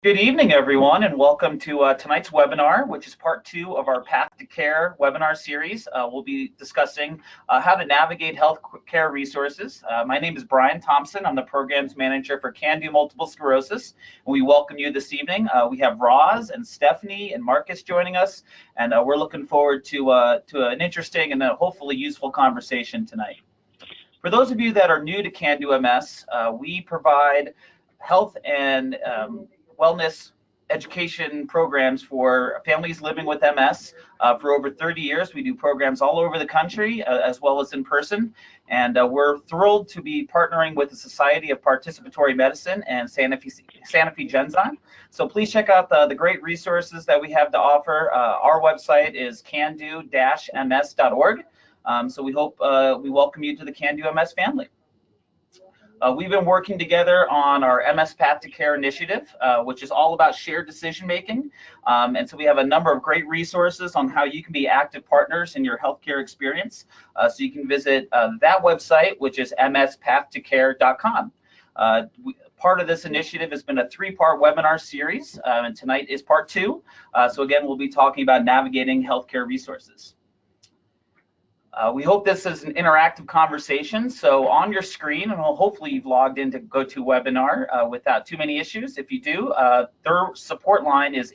Good evening, everyone, and welcome to tonight's webinar, which is part 2 of our Path to Care webinar series. We'll be discussing how to navigate health care resources. My name is Brian Thompson. I'm the Programs Manager for Can Do Multiple Sclerosis. And we welcome you this evening. We have Roz and Stephanie and Marcus joining us, and we're looking forward to an interesting and hopefully useful conversation tonight. For those of you that are new to Can Do MS, we provide health and wellness education programs for families living with MS for over 30 years. We do programs all over the country as well as in person. And we're thrilled to be partnering with the Society of Participatory Medicine and Sanofi Genzyme. So please check out the great resources that we have to offer. Our website is cando-ms.org. So we hope we welcome you to the Can Do MS family. We've been working together on our MS Path to Care initiative, which is all about shared decision making. And so we have a number of great resources on how you can be active partners in your healthcare experience. So you can visit that website, which is mspathtocare.com. Part of this initiative has been a 3-part webinar series, and tonight is part 2. So again, we'll be talking about navigating healthcare resources. We hope this is an interactive conversation. So on your screen, and hopefully you've logged into GoToWebinar without too many issues. If you do, their support line is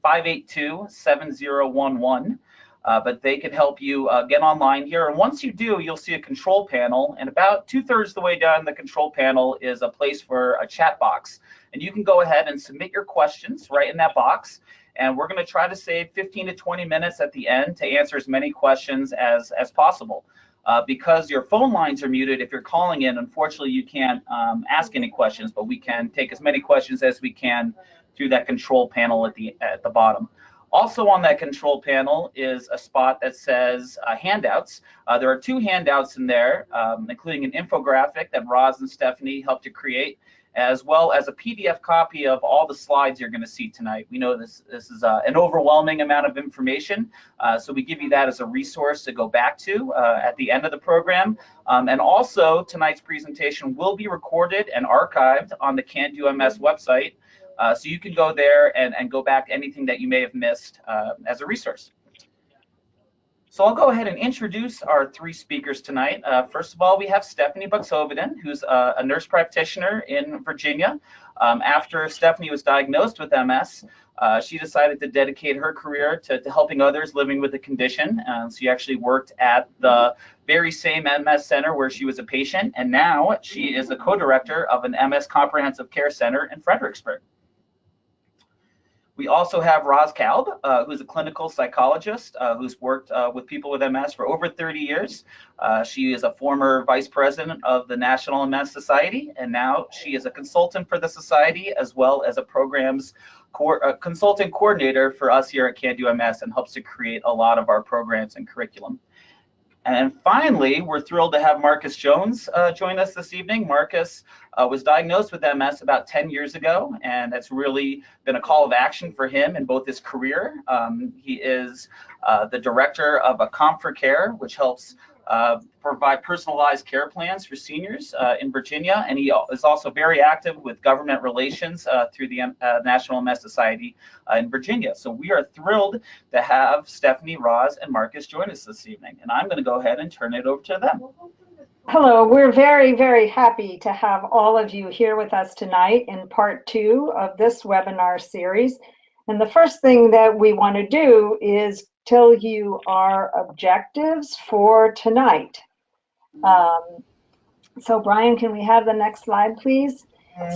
877-582-7011. But they can help you get online here. And once you do, you'll see a control panel. And about 2/3 of the way down the control panel is a place for a chat box. And you can go ahead and submit your questions right in that box. And we're going to try to save 15 to 20 minutes at the end to answer as many questions as possible. Because your phone lines are muted, if you're calling in, unfortunately, you can't ask any questions, but we can take as many questions as we can through that control panel at the bottom. Also on that control panel is a spot that says handouts. There are 2 handouts in there, including an infographic that Roz and Stephanie helped to create, as well as a PDF copy of all the slides you're going to see tonight. We know this is an overwhelming amount of information, so we give you that as a resource to go back to at the end of the program. And also, tonight's presentation will be recorded and archived on the Can Do MS website, so you can go there and go back anything that you may have missed as a resource. So I'll go ahead and introduce our 3 speakers tonight. First of all, we have Stephanie Buxoveden, who's a nurse practitioner in Virginia. After Stephanie was diagnosed with MS, she decided to dedicate her career to helping others living with the condition. She actually worked at the very same MS center where she was a patient, and now she is a co-director of an MS Comprehensive Care Center in Fredericksburg. We also have Roz Kalb, who's a clinical psychologist who's worked with people with MS for over 30 years. She is a former vice president of the National MS Society, and now she is a consultant for the society as well as a programs consultant coordinator for us here at Can Do MS, and helps to create a lot of our programs and curriculum. And finally, we're thrilled to have Marcus Jones join us this evening. Marcus was diagnosed with MS about 10 years ago, and it's really been a call of action for him in both his career. He is the director of a Comp for Care, which helps provide personalized care plans for seniors in Virginia, and he is also very active with government relations through the National MS Society in Virginia. So we are thrilled to have Stephanie, Roz, and Marcus join us this evening, and I'm going to go ahead and turn it over to them. Hello, we're very, very happy to have all of you here with us tonight in part 2 of this webinar series. And the first thing that we want to do is tell you our objectives for tonight. So Brian, can we have the next slide, please?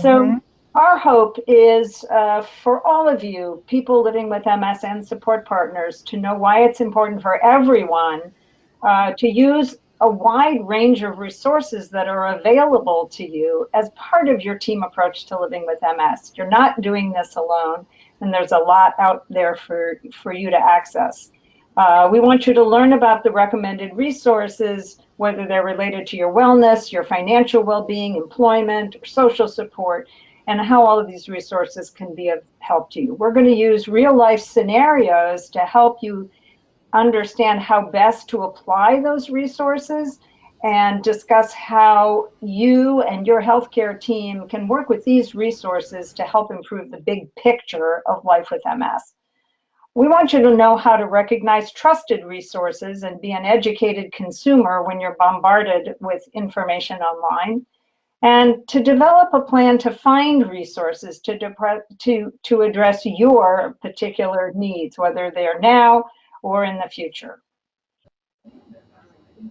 So our hope is for all of you, people living with MS and support partners, to know why it's important for everyone to use a wide range of resources that are available to you as part of your team approach to living with MS. You're not doing this alone, and there's a lot out there for you to access. We want you to learn about the recommended resources, whether they're related to your wellness, your financial well-being, employment, or social support, and how all of these resources can be of help to you. We're going to use real-life scenarios to help you understand how best to apply those resources and discuss how you and your healthcare team can work with these resources to help improve the big picture of life with MS. We want you to know how to recognize trusted resources and be an educated consumer when you're bombarded with information online, and to develop a plan to find resources to address your particular needs, whether they are now or in the future.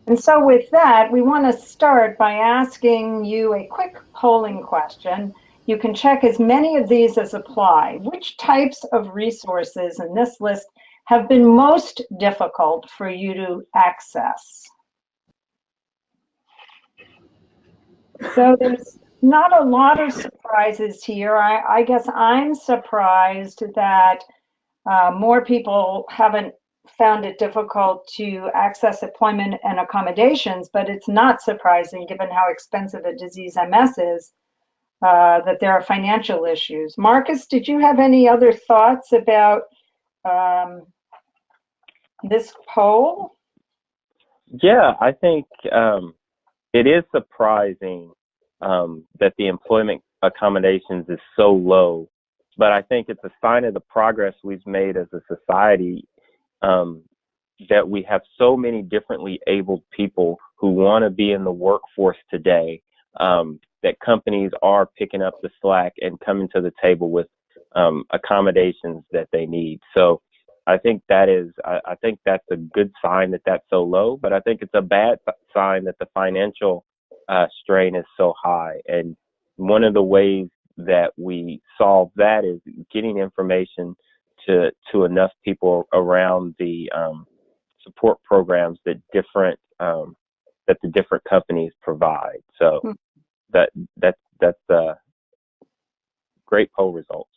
And so with that, we want to start by asking you a quick polling question. You can check as many of these as apply. Which types of resources in this list have been most difficult for you to access? So there's not a lot of surprises here. I guess I'm surprised that more people haven't found it difficult to access employment and accommodations, but it's not surprising given how expensive a disease MS is, that there are financial issues. Marcus, did you have any other thoughts about this poll? Yeah, I think it is surprising that the employment accommodations is so low, but I think it's a sign of the progress we've made as a society, that we have so many differently abled people who want to be in the workforce today, that companies are picking up the slack and coming to the table with accommodations that they need. So I think I think that's a good sign that that's so low, but I think it's a bad sign that the financial strain is so high. And one of the ways that we solve that is getting information to enough people around the support programs that the different companies provide. So that's great poll results.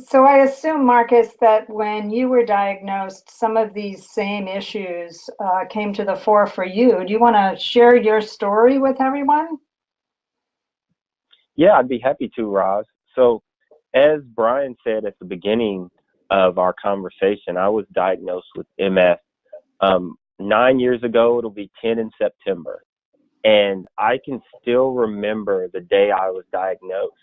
So I assume, Marcus, that when you were diagnosed, some of these same issues came to the fore for you. Do you want to share your story with everyone? Yeah, I'd be happy to, Roz. So as Brian said at the beginning of our conversation, I was diagnosed with MS 9 years ago. It'll be 10 in September. And I can still remember the day I was diagnosed.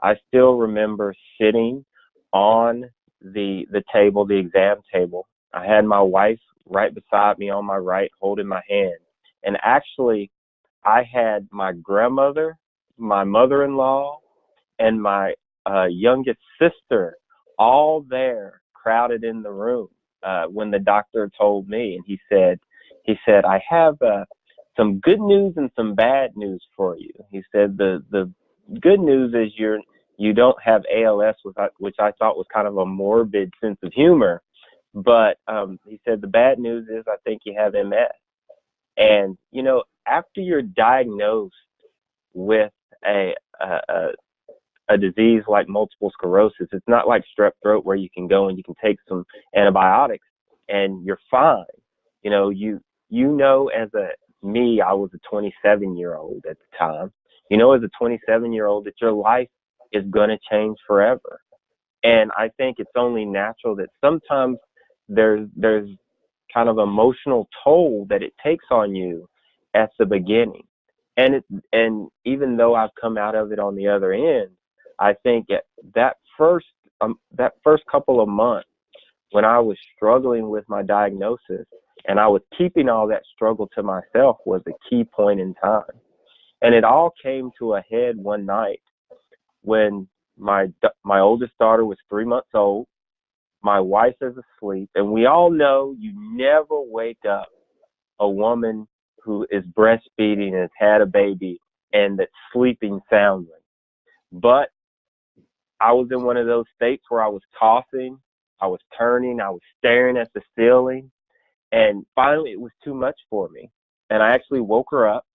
I still remember sitting on the table, the exam table. I had my wife right beside me on my right, holding my hand. And actually, I had my grandmother, my mother-in-law, and my youngest sister all there, crowded in the room when the doctor told me. And he said, I have some good news and some bad news for you. He said, the good news is you don't have ALS, which I thought was kind of a morbid sense of humor. But he said, the bad news is I think you have MS. And, you know, after you're diagnosed with a disease like multiple sclerosis, it's not like strep throat where you can go and you can take some antibiotics and you're fine. You know, as I was a 27-year-old at the time. You know, as a 27-year-old, that your life is going to change forever. And I think it's only natural that sometimes there's kind of emotional toll that it takes on you at the beginning. And even though I've come out of it on the other end, I think that first couple of months when I was struggling with my diagnosis and I was keeping all that struggle to myself was a key point in time. And it all came to a head one night when my oldest daughter was 3 months old. My wife is asleep, and we all know you never wake up a woman who is breastfeeding and has had a baby and that's sleeping soundly. But I was in one of those states where I was tossing, I was turning, I was staring at the ceiling, and finally it was too much for me. And I actually woke her up.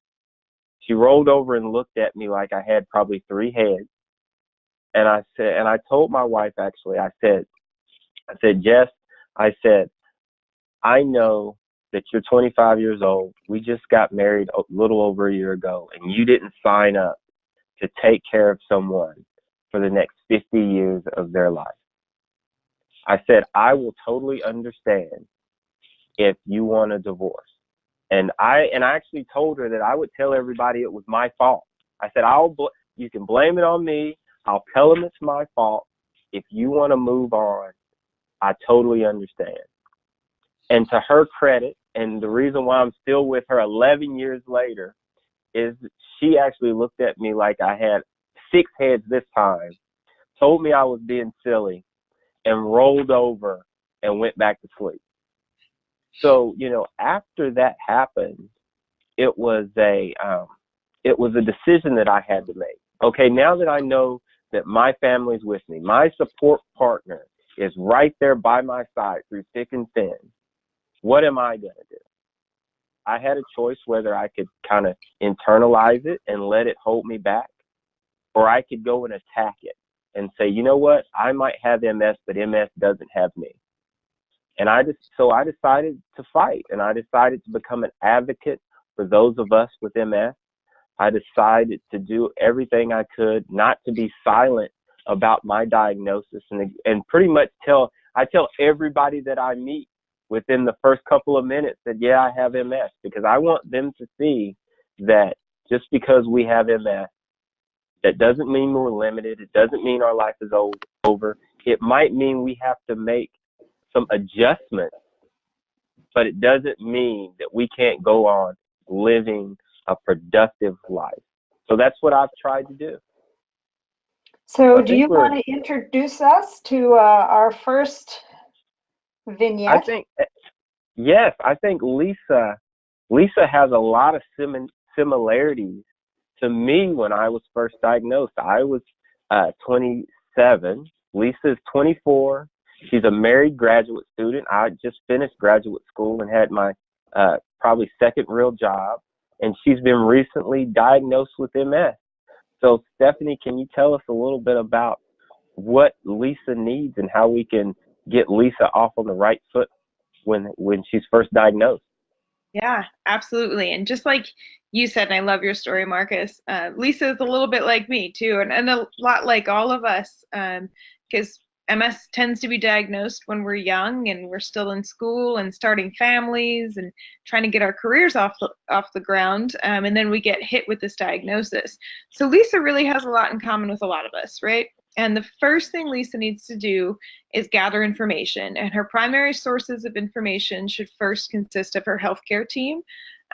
She rolled over and looked at me like I had probably 3 heads. And I told my wife, actually, I said, Jess, I said, I know that you're 25 years old. We just got married a little over a year ago, and you didn't sign up to take care of someone for the next 50 years of their life. I said, I will totally understand if you want a divorce. And I actually told her that I would tell everybody it was my fault. I said, you can blame it on me. I'll tell them it's my fault. If you want to move on, I totally understand. And to her credit, and the reason why I'm still with her 11 years later, is she actually looked at me like I had 6 heads this time, told me I was being silly, and rolled over and went back to sleep. So, after that happened, it was a decision that I had to make. Okay, now that I know that my family's with me, my support partner is right there by my side through thick and thin, what am I going to do? I had a choice whether I could kind of internalize it and let it hold me back, or I could go and attack it and say, you know what, I might have MS, but MS doesn't have me. And I decided to fight, and I decided to become an advocate for those of us with MS. I decided to do everything I could not to be silent about my diagnosis, and pretty much I tell everybody that I meet within the first couple of minutes that, yeah, I have MS, because I want them to see that just because we have MS, that doesn't mean we're limited. It doesn't mean our life is over. It might mean we have to make some adjustments, but it doesn't mean that we can't go on living a productive life. So that's what I've tried to do. So do you want to introduce us to our first vignette? Yes, I think Lisa has a lot of similarities to me when I was first diagnosed. I was 27. Lisa's 24. She's a married graduate student. I just finished graduate school and had my probably second real job, and she's been recently diagnosed with MS. So, Stephanie, can you tell us a little bit about what Lisa needs and how we can get Lisa off on the right foot when she's first diagnosed? Yeah, absolutely. And just like you said, and I love your story, Marcus, Lisa is a little bit like me too, and a lot like all of us, because MS tends to be diagnosed when we're young and we're still in school and starting families and trying to get our careers off the ground, and then we get hit with this diagnosis. So Lisa really has a lot in common with a lot of us, right? And the first thing Lisa needs to do is gather information, and her primary sources of information should first consist of her healthcare team.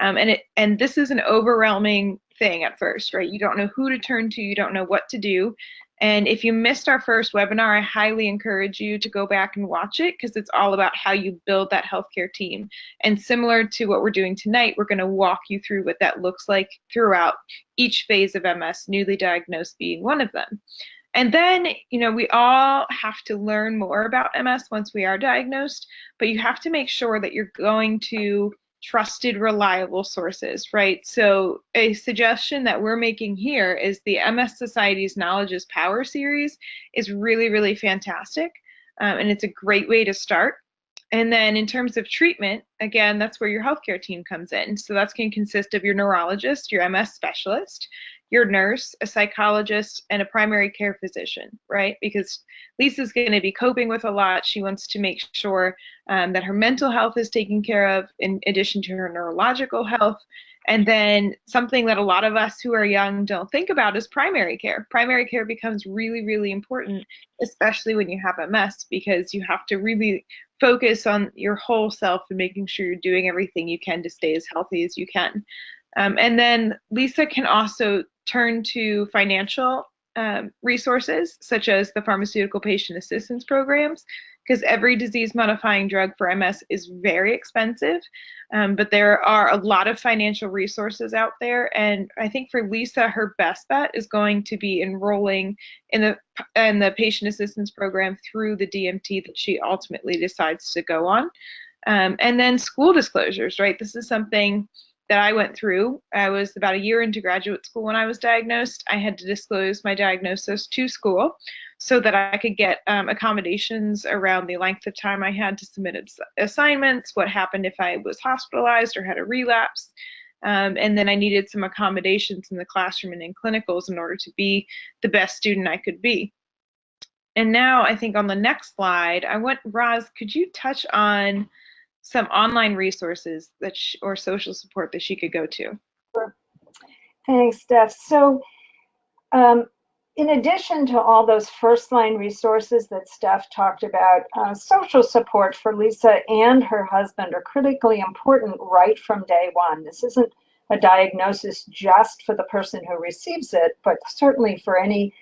And this is an overwhelming thing at first, right? You don't know who to turn to, you don't know what to do. And if you missed our first webinar, I highly encourage you to go back and watch it, because it's all about how you build that healthcare team. And similar to what we're doing tonight, we're going to walk you through what that looks like throughout each phase of MS, newly diagnosed being one of them. And then, we all have to learn more about MS once we are diagnosed, but you have to make sure that you're going to trusted, reliable sources, right? So a suggestion that we're making here is the MS Society's Knowledge is Power series is really, really fantastic. And it's a great way to start. And then in terms of treatment, again, that's where your healthcare team comes in. So that's going to consist of your neurologist, your MS specialist, your nurse, a psychologist, and a primary care physician, right? Because Lisa's going to be coping with a lot. She wants to make sure that her mental health is taken care of in addition to her neurological health. And then something that a lot of us who are young don't think about is primary care. Primary care becomes really, really important, especially when you have MS, because you have to really focus on your whole self and making sure you're doing everything you can to stay as healthy as you can. And then Lisa can also turn to financial resources, such as the pharmaceutical patient assistance programs, because every disease-modifying drug for MS is very expensive, but there are a lot of financial resources out there. And I think for Lisa, her best bet is going to be enrolling in the patient assistance program through the DMT that she ultimately decides to go on. And then school disclosures, right? This is something that I went through. I was about a year into graduate school when I was diagnosed. I had to disclose my diagnosis to school so that I could get accommodations around the length of time I had to submit assignments, what happened if I was hospitalized or had a relapse. And then I needed some accommodations in the classroom and in clinicals in order to be the best student I could be. And now I think on the next slide, Roz, could you touch on some online resources that or social support that she could go to. Sure. Thanks, Steph. So in addition to all those first-line resources that Steph talked about, social support for Lisa and her husband are critically important right from day one. This isn't a diagnosis just for the person who receives it, but certainly for any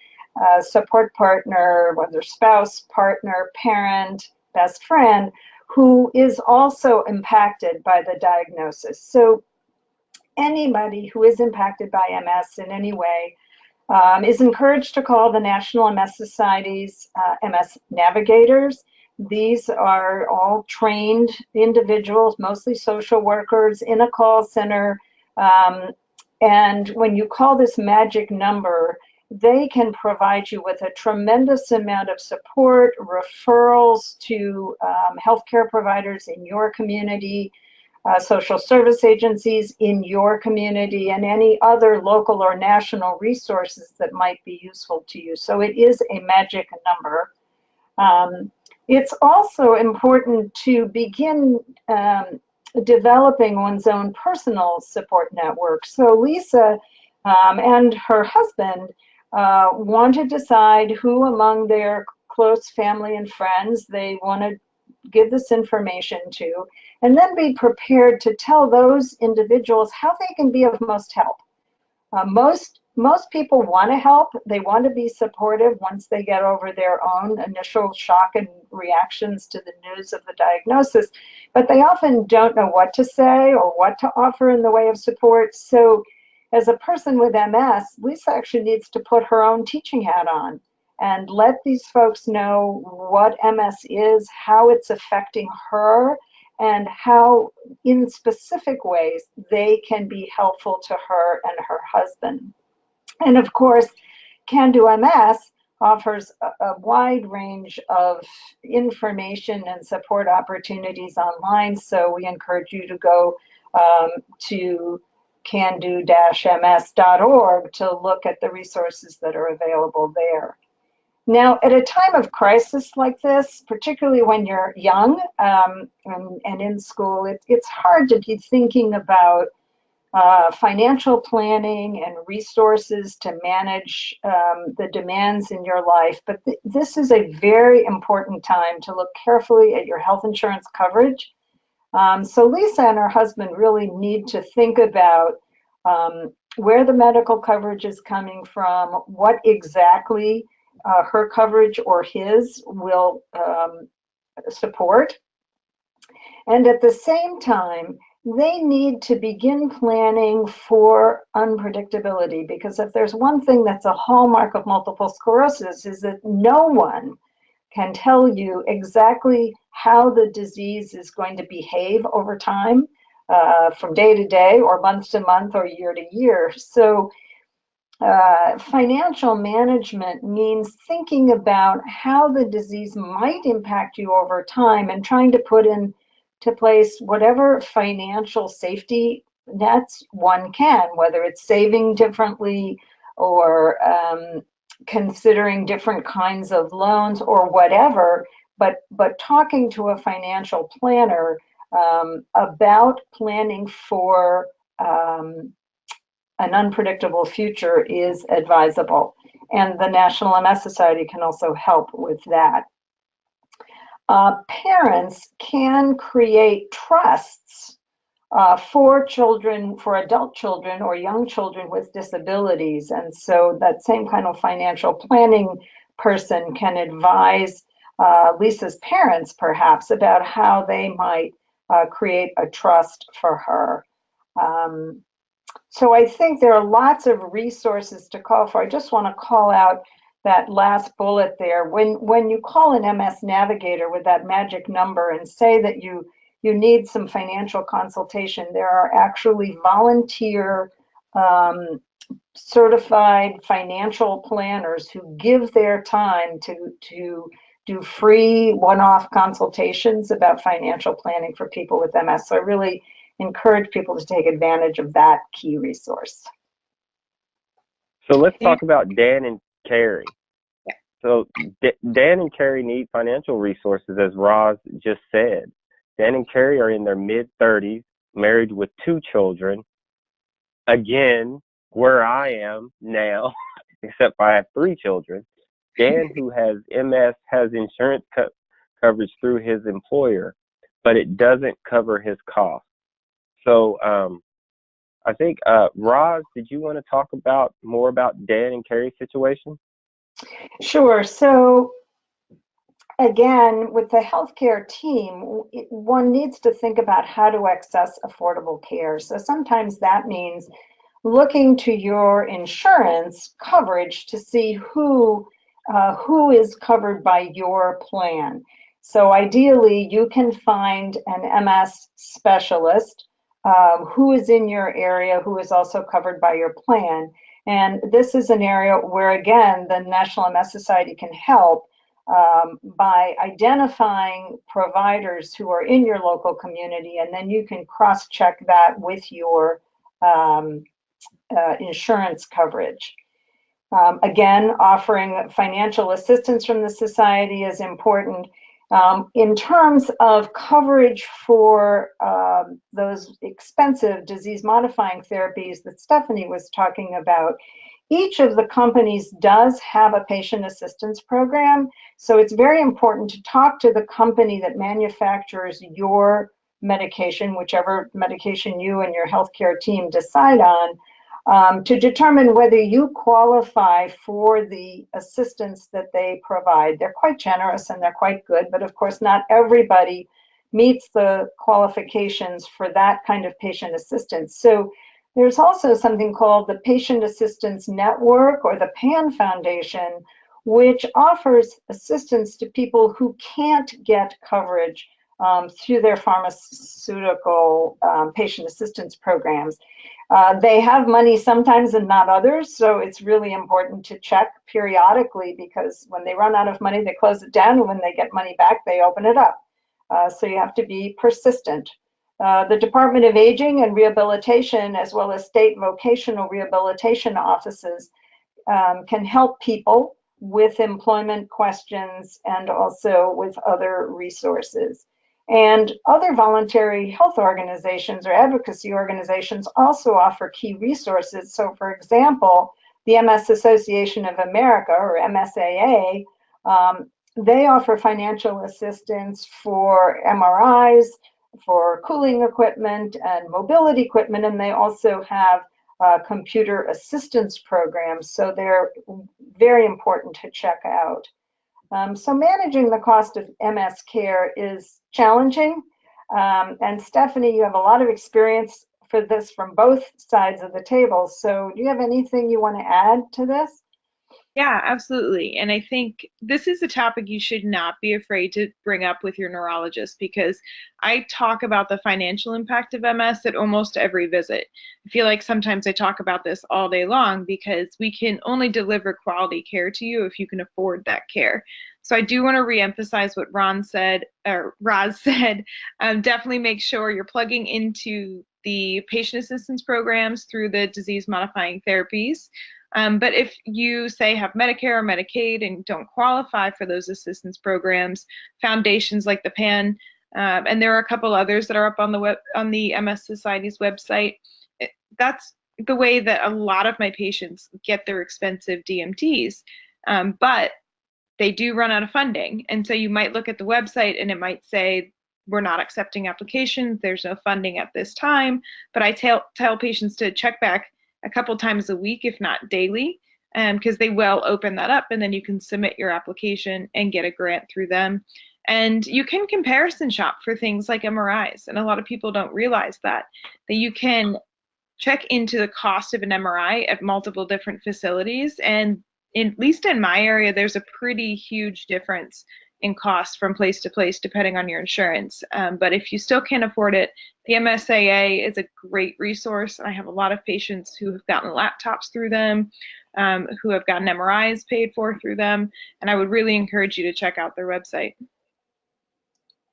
support partner, whether spouse, partner, parent, best friend, who is also impacted by the diagnosis. So anybody who is impacted by MS in any way is encouraged to call the National MS Society's MS Navigators. These are all trained individuals, mostly social workers, in a call center. And when you call this magic number, they can provide you with a tremendous amount of support, referrals to healthcare providers in your community, social service agencies in your community, and any other local or national resources that might be useful to you. So it is a magic number. It's also important to begin developing one's own personal support network. So Lisa and her husband want to decide who among their close family and friends they want to give this information to, and then be prepared to tell those individuals how they can be of most help. Most people want to help. They want to be supportive once they get over their own initial shock and reactions to the news of the diagnosis, but they often don't know what to say or what to offer in the way of support. So as a person with MS, Lisa actually needs to put her own teaching hat on and let these folks know what MS is, how it's affecting her, and how in specific ways they can be helpful to her and her husband. And of course, Can Do MS offers a wide range of information and support opportunities online. So we encourage you to go to cando-ms.org to look at the resources that are available there. Now, at a time of crisis like this, particularly when you're young and in school, it's hard to be thinking about financial planning and resources to manage the demands in your life. But this is a very important time to look carefully at your health insurance coverage. So Lisa and her husband really need to think about where the medical coverage is coming from, what exactly her coverage or his will support. And at the same time, they need to begin planning for unpredictability, because if there's one thing that's a hallmark of multiple sclerosis is that no one can tell you exactly how the disease is going to behave over time, from day to day or month to month or year to year. So financial management means thinking about how the disease might impact you over time and trying to put into place whatever financial safety nets one can, whether it's saving differently or considering different kinds of loans or whatever, but talking to a financial planner about planning for an unpredictable future is advisable. And the National MS Society can also help with that. Parents can create trusts for children, for adult children or young children with disabilities. And so that same kind of financial planning person can advise Lisa's parents, perhaps, about how they might create a trust for her. So I think there are lots of resources to call for. I just want to call out that last bullet there. When you call an MS Navigator with that magic number and say that you need some financial consultation, there are actually volunteer certified financial planners who give their time to do free one-off consultations about financial planning for people with MS. So I really encourage people to take advantage of that key resource. So let's talk about Dan and Carrie. Yeah. So Dan and Carrie need financial resources, as Roz just said. Dan and Carrie are in their mid-30s, married with 2 children. Again, where I am now, except I have 3 children. Dan, who has MS, has insurance coverage through his employer, but it doesn't cover his costs. So I think, Roz, did you want to talk more about Dan and Carrie's situation? Sure. So again, with the healthcare team, one needs to think about how to access affordable care. So sometimes that means looking to your insurance coverage to see who is covered by your plan. So ideally, you can find an MS specialist who is in your area, who is also covered by your plan. And this is an area where, again, the National MS Society can help by identifying providers who are in your local community, and then you can cross-check that with your insurance coverage. Again, offering financial assistance from the society is important. In terms of coverage for those expensive disease-modifying therapies that Stephanie was talking about, each of the companies does have a patient assistance program. So it's very important to talk to the company that manufactures your medication, whichever medication you and your healthcare team decide on, to determine whether you qualify for the assistance that they provide. They're quite generous and they're quite good, but of course not everybody meets the qualifications for that kind of patient assistance. So there's also something called the Patient Assistance Network, or the PAN Foundation, which offers assistance to people who can't get coverage through their pharmaceutical patient assistance programs. They have money sometimes and not others, so it's really important to check periodically, because when they run out of money, they close it down, and when they get money back, they open it up. So you have to be persistent. The Department of Aging and Rehabilitation, as well as state vocational rehabilitation offices, can help people with employment questions and also with other resources. And other voluntary health organizations or advocacy organizations also offer key resources. So for example, the MS Association of America, or MSAA, they offer financial assistance for MRIs, for cooling equipment and mobility equipment, and they also have computer assistance programs, so they're very important to check out. So managing the cost of MS care is challenging, and Stephanie, you have a lot of experience for this from both sides of the table, so do you have anything you want to add to this? Yeah, absolutely. And I think this is a topic you should not be afraid to bring up with your neurologist, because I talk about the financial impact of MS at almost every visit. I feel like sometimes I talk about this all day long, because we can only deliver quality care to you if you can afford that care. So I do want to reemphasize what Roz said. Definitely make sure you're plugging into the patient assistance programs through the disease modifying therapies. But if you say have Medicare or Medicaid and don't qualify for those assistance programs, foundations like the PAN, and there are a couple others that are up on the MS Society's website, that's the way that a lot of my patients get their expensive DMTs. But they do run out of funding. And so you might look at the website and it might say, we're not accepting applications, there's no funding at this time. But I tell patients to check back a couple times a week, if not daily, because they will open that up, and then you can submit your application and get a grant through them. And you can comparison shop for things like MRIs, and a lot of people don't realize that you can check into the cost of an MRI at multiple different facilities, and at least in my area, there's a pretty huge difference in cost from place to place depending on your insurance. But if you still can't afford it, the MSAA is a great resource. I have a lot of patients who have gotten laptops through them, who have gotten MRIs paid for through them, and I would really encourage you to check out their website.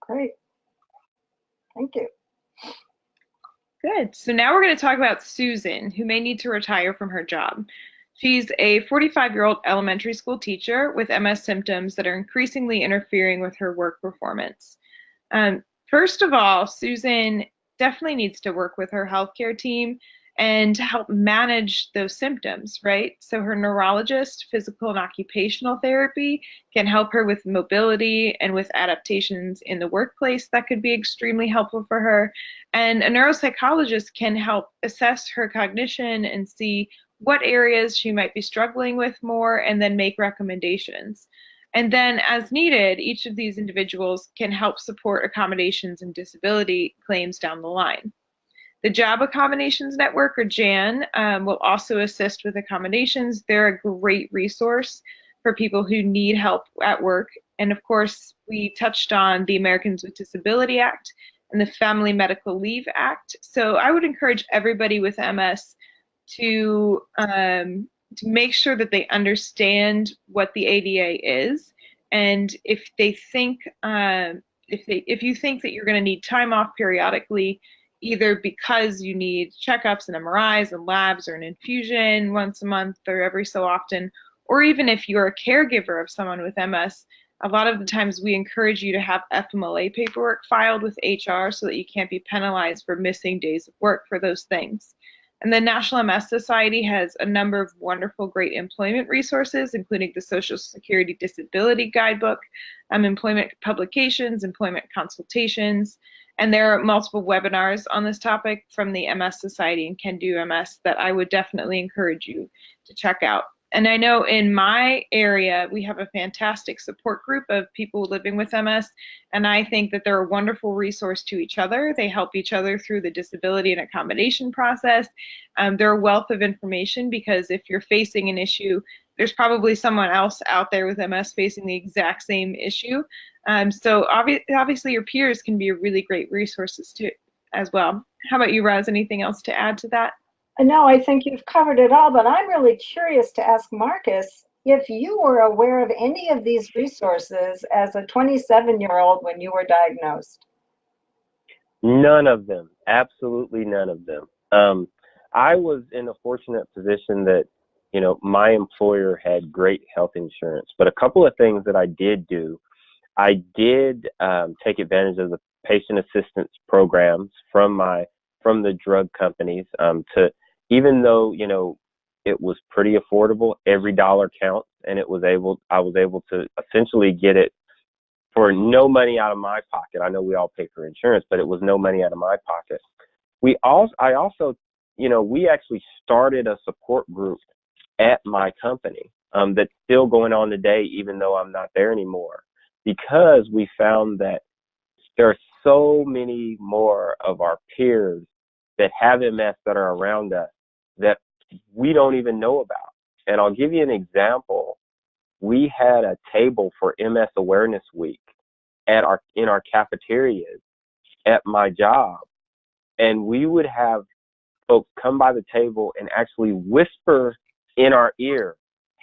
Great. Thank you. Good. So now we're going to talk about Susan, who may need to retire from her job. She's a 45-year-old elementary school teacher with MS symptoms that are increasingly interfering with her work performance. First of all, Susan definitely needs to work with her healthcare team and help manage those symptoms, right? So her neurologist, physical and occupational therapy can help her with mobility and with adaptations in the workplace that could be extremely helpful for her. And a neuropsychologist can help assess her cognition and see what areas she might be struggling with more and then make recommendations. And then, as needed, each of these individuals can help support accommodations and disability claims down the line. The Job Accommodations Network, or JAN, will also assist with accommodations. They're a great resource for people who need help at work. And of course, we touched on the Americans with Disability Act and the Family Medical Leave Act. So I would encourage everybody with MS to make sure that they understand what the ADA is, and if they think if you think that you're going to need time off periodically, either because you need checkups and MRIs and labs or an infusion once a month or every so often, or even if you're a caregiver of someone with MS, a lot of the times we encourage you to have FMLA paperwork filed with HR so that you can't be penalized for missing days of work for those things. And the National MS Society has a number of wonderful, great employment resources, including the Social Security Disability Guidebook, employment publications, employment consultations, and there are multiple webinars on this topic from the MS Society and Can Do MS that I would definitely encourage you to check out. And I know in my area, we have a fantastic support group of people living with MS, and I think that they're a wonderful resource to each other. They help each other through the disability and accommodation process. They're a wealth of information because if you're facing an issue, there's probably someone else out there with MS facing the exact same issue. So obviously your peers can be really great resources too, as well. How about you, Roz? Anything else to add to that? No, I think you've covered it all, but I'm really curious to ask Marcus if you were aware of any of these resources as a 27-year-old when you were diagnosed. None of them. Absolutely none of them. I was in a fortunate position that, you know, my employer had great health insurance, but a couple of things that I did do, I did take advantage of the patient assistance programs from the drug companies to, even though, you know, it was pretty affordable, every dollar counts, and I was able to essentially get it for no money out of my pocket. I know we all pay for insurance, but it was no money out of my pocket. I also, you know, we actually started a support group at my company that's still going on today, even though I'm not there anymore, because we found that there are so many more of our peers that have MS that are around us that we don't even know about. And I'll give you an example. We had a table for MS Awareness Week in our cafeterias at my job, and we would have folks come by the table and actually whisper in our ear,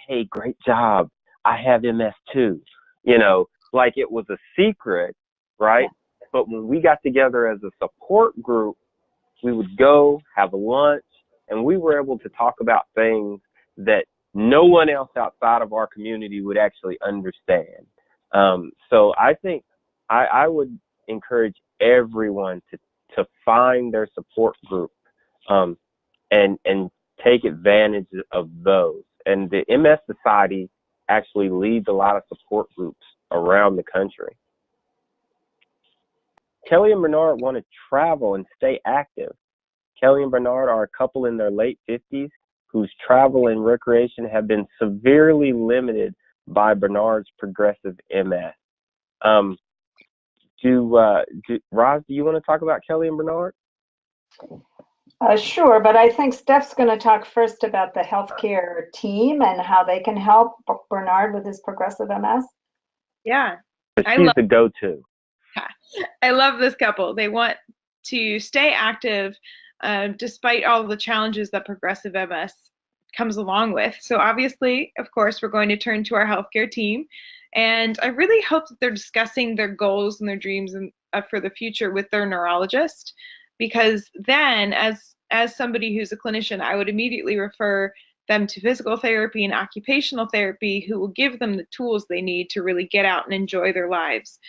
"Hey, great job. I have MS too." You know, like it was a secret, right? But when we got together as a support group, we would go have a lunch, and we were able to talk about things that no one else outside of our community would actually understand. So I think I would encourage everyone to find their support group and take advantage of those. And the MS Society actually leads a lot of support groups around the country. Kelly and Bernard want to travel and stay active. Kelly and Bernard are a couple in their late 50s whose travel and recreation have been severely limited by Bernard's progressive MS. Roz, do you want to talk about Kelly and Bernard? Sure, but I think Steph's going to talk first about the healthcare team and how they can help Bernard with his progressive MS. Yeah. She's the go-to. I love this couple. They want to stay active despite all the challenges that progressive MS comes along with. So obviously, of course, we're going to turn to our healthcare team. And I really hope that they're discussing their goals and their dreams for the future with their neurologist, because then as somebody who's a clinician, I would immediately refer them to physical therapy and occupational therapy, who will give them the tools they need to really get out and enjoy their lives.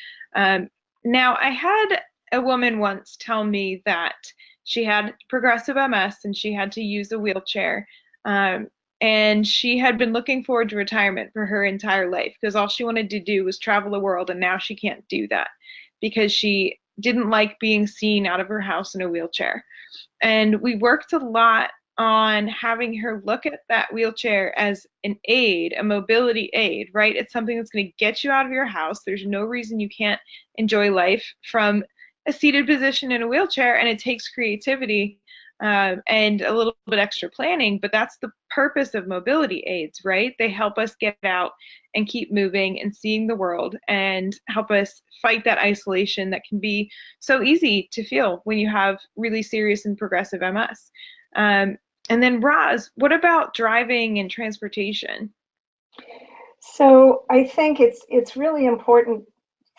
Now, I had a woman once tell me that she had progressive MS and she had to use a wheelchair. And she had been looking forward to retirement for her entire life because all she wanted to do was travel the world, and now she can't do that because she didn't like being seen out of her house in a wheelchair. And we worked a lot on having her look at that wheelchair as an aid, a mobility aid, right? It's something that's going to get you out of your house. There's no reason you can't enjoy life from a seated position in a wheelchair, and it takes creativity and a little bit extra planning, but that's the purpose of mobility aids, right? They help us get out and keep moving and seeing the world and help us fight that isolation that can be so easy to feel when you have really serious and progressive MS. And then Roz, what about driving and transportation? So I think it's really important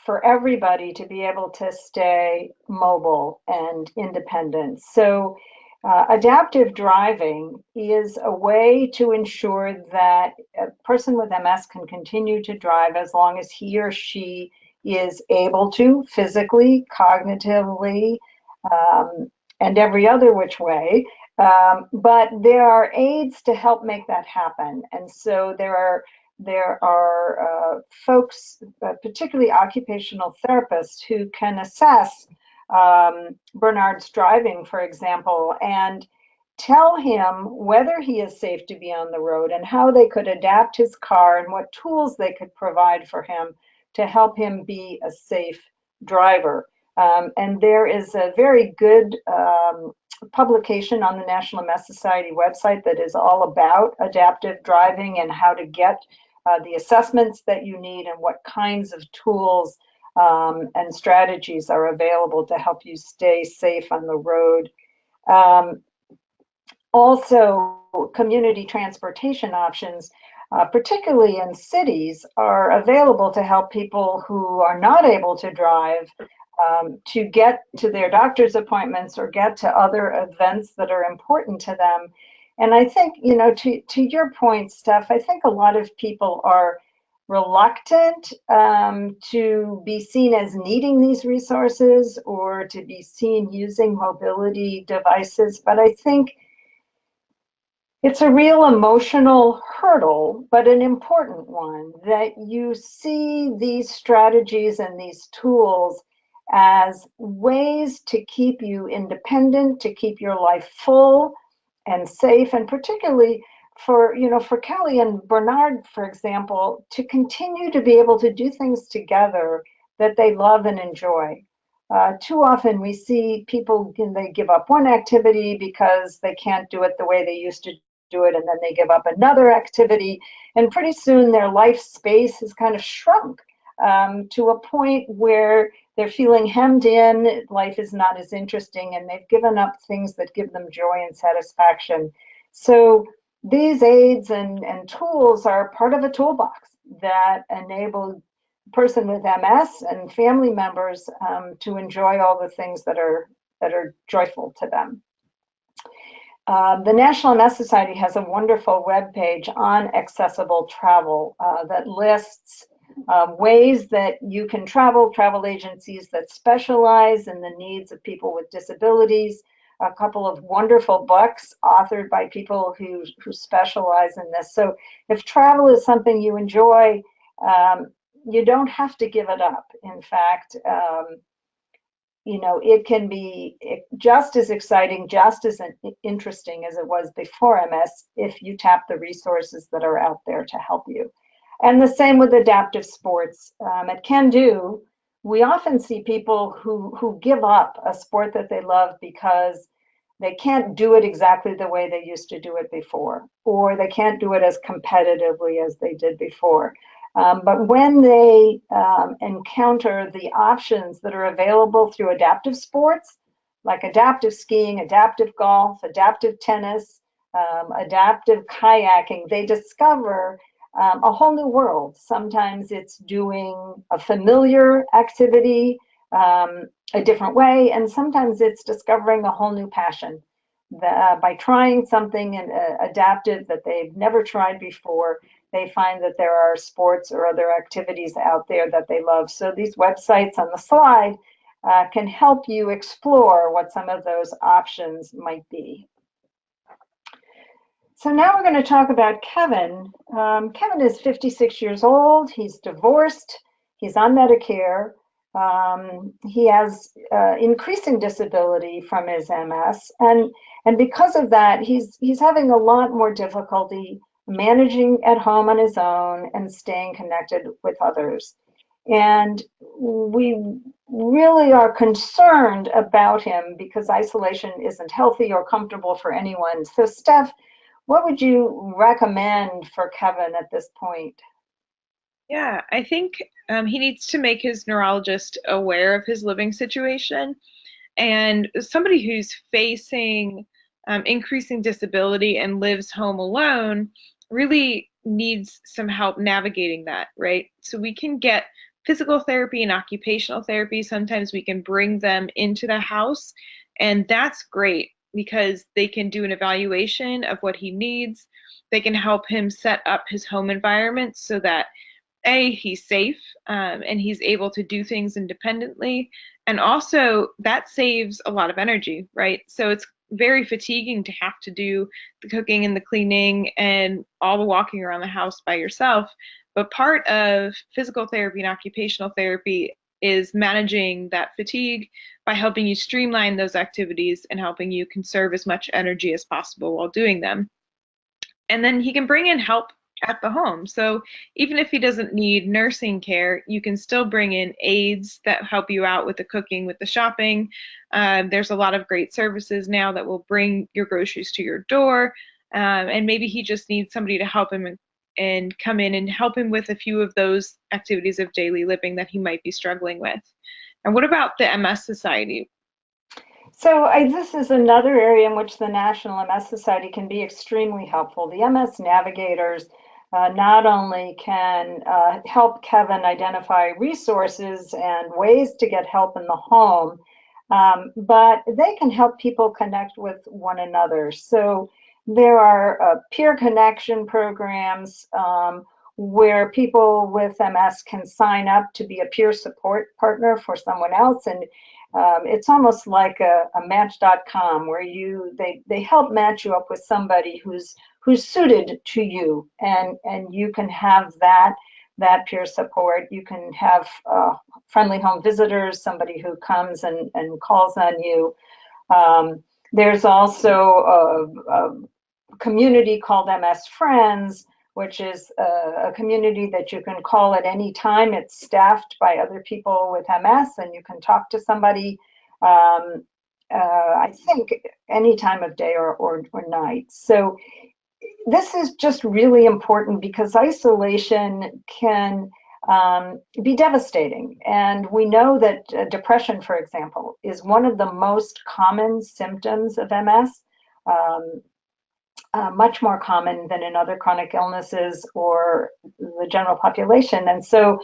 for everybody to be able to stay mobile and independent. So adaptive driving is a way to ensure that a person with MS can continue to drive as long as he or she is able to physically, cognitively, and every other which way. But there are aids to help make that happen. And so there are folks, particularly occupational therapists, who can assess Bernard's driving, for example, and tell him whether he is safe to be on the road and how they could adapt his car and what tools they could provide for him to help him be a safe driver. And there is a very good publication on the National MS Society website that is all about adaptive driving and how to get the assessments that you need and what kinds of tools and strategies are available to help you stay safe on the road. Also, community transportation options, particularly in cities, are available to help people who are not able to drive to get to their doctor's appointments or get to other events that are important to them. And I think, you know, to your point, Steph, I think a lot of people are reluctant to be seen as needing these resources or to be seen using mobility devices. But I think it's a real emotional hurdle, but an important one, that you see these strategies and these tools as ways to keep you independent, to keep your life full and safe, and particularly for, you know, for Kelly and Bernard, for example, to continue to be able to do things together that they love and enjoy. Too often we see people, they give up one activity because they can't do it the way they used to do it, and then they give up another activity, and pretty soon their life space has kind of shrunk to a point where they're feeling hemmed in, life is not as interesting, and they've given up things that give them joy and satisfaction. So these aids and tools are part of a toolbox that enable a person with MS and family members to enjoy all the things that are joyful to them. The National MS Society has a wonderful webpage on accessible travel that lists ways that you can travel agencies that specialize in the needs of people with disabilities, a couple of wonderful books authored by people who specialize in this. So if travel is something you enjoy, you don't have to give it up. In fact, you know, it can be just as exciting, just as interesting as it was before MS if you tap the resources that are out there to help you. And the same with adaptive sports. At Can Do, we often see people who give up a sport that they love because they can't do it exactly the way they used to do it before, or they can't do it as competitively as they did before. But when they encounter the options that are available through adaptive sports, like adaptive skiing, adaptive golf, adaptive tennis, adaptive kayaking, they discover a whole new world. Sometimes it's doing a familiar activity a different way, and sometimes it's discovering a whole new passion by trying something adaptive that they've never tried before. They find that there are sports or other activities out there that they love. So these websites on the slide can help you explore what some of those options might be. So now we're going to talk about Kevin. Kevin is 56 years old. He's divorced. He's on Medicare. He has increasing disability from his MS, and because of that, he's having a lot more difficulty managing at home on his own and staying connected with others. And we really are concerned about him because isolation isn't healthy or comfortable for anyone. So, Steph, what would you recommend for Kevin at this point? Yeah, I think he needs to make his neurologist aware of his living situation. And somebody who's facing increasing disability and lives home alone really needs some help navigating that, right? So we can get physical therapy and occupational therapy. Sometimes we can bring them into the house, and that's great because they can do an evaluation of what he needs. They can help him set up his home environment so that he's safe and he's able to do things independently. And also that saves a lot of energy, right? So it's very fatiguing to have to do the cooking and the cleaning and all the walking around the house by yourself. But part of physical therapy and occupational therapy is managing that fatigue by helping you streamline those activities and helping you conserve as much energy as possible while doing them. And then he can bring in help at the home. So even if he doesn't need nursing care, you can still bring in aides that help you out with the cooking, with the shopping. There's a lot of great services now that will bring your groceries to your door. And maybe he just needs somebody to help him and come in and help him with a few of those activities of daily living that he might be struggling with. And what about the MS Society? So this is another area in which the National MS Society can be extremely helpful. The MS Navigators not only can help Kevin identify resources and ways to get help in the home, but they can help people connect with one another. So there are peer connection programs where people with MS can sign up to be a peer support partner for someone else, and it's almost like a match.com where they help match you up with somebody who's suited to you, and you can have that peer support. You can have friendly home visitors, somebody who comes and calls on you. There's also a community called MS Friends, which is a community that you can call at any time. It's staffed by other people with MS, and you can talk to somebody, I think, any time of day or night. So this is just really important because isolation can be devastating. And we know that depression, for example, is one of the most common symptoms of MS. Much more common than in other chronic illnesses or the general population. And so,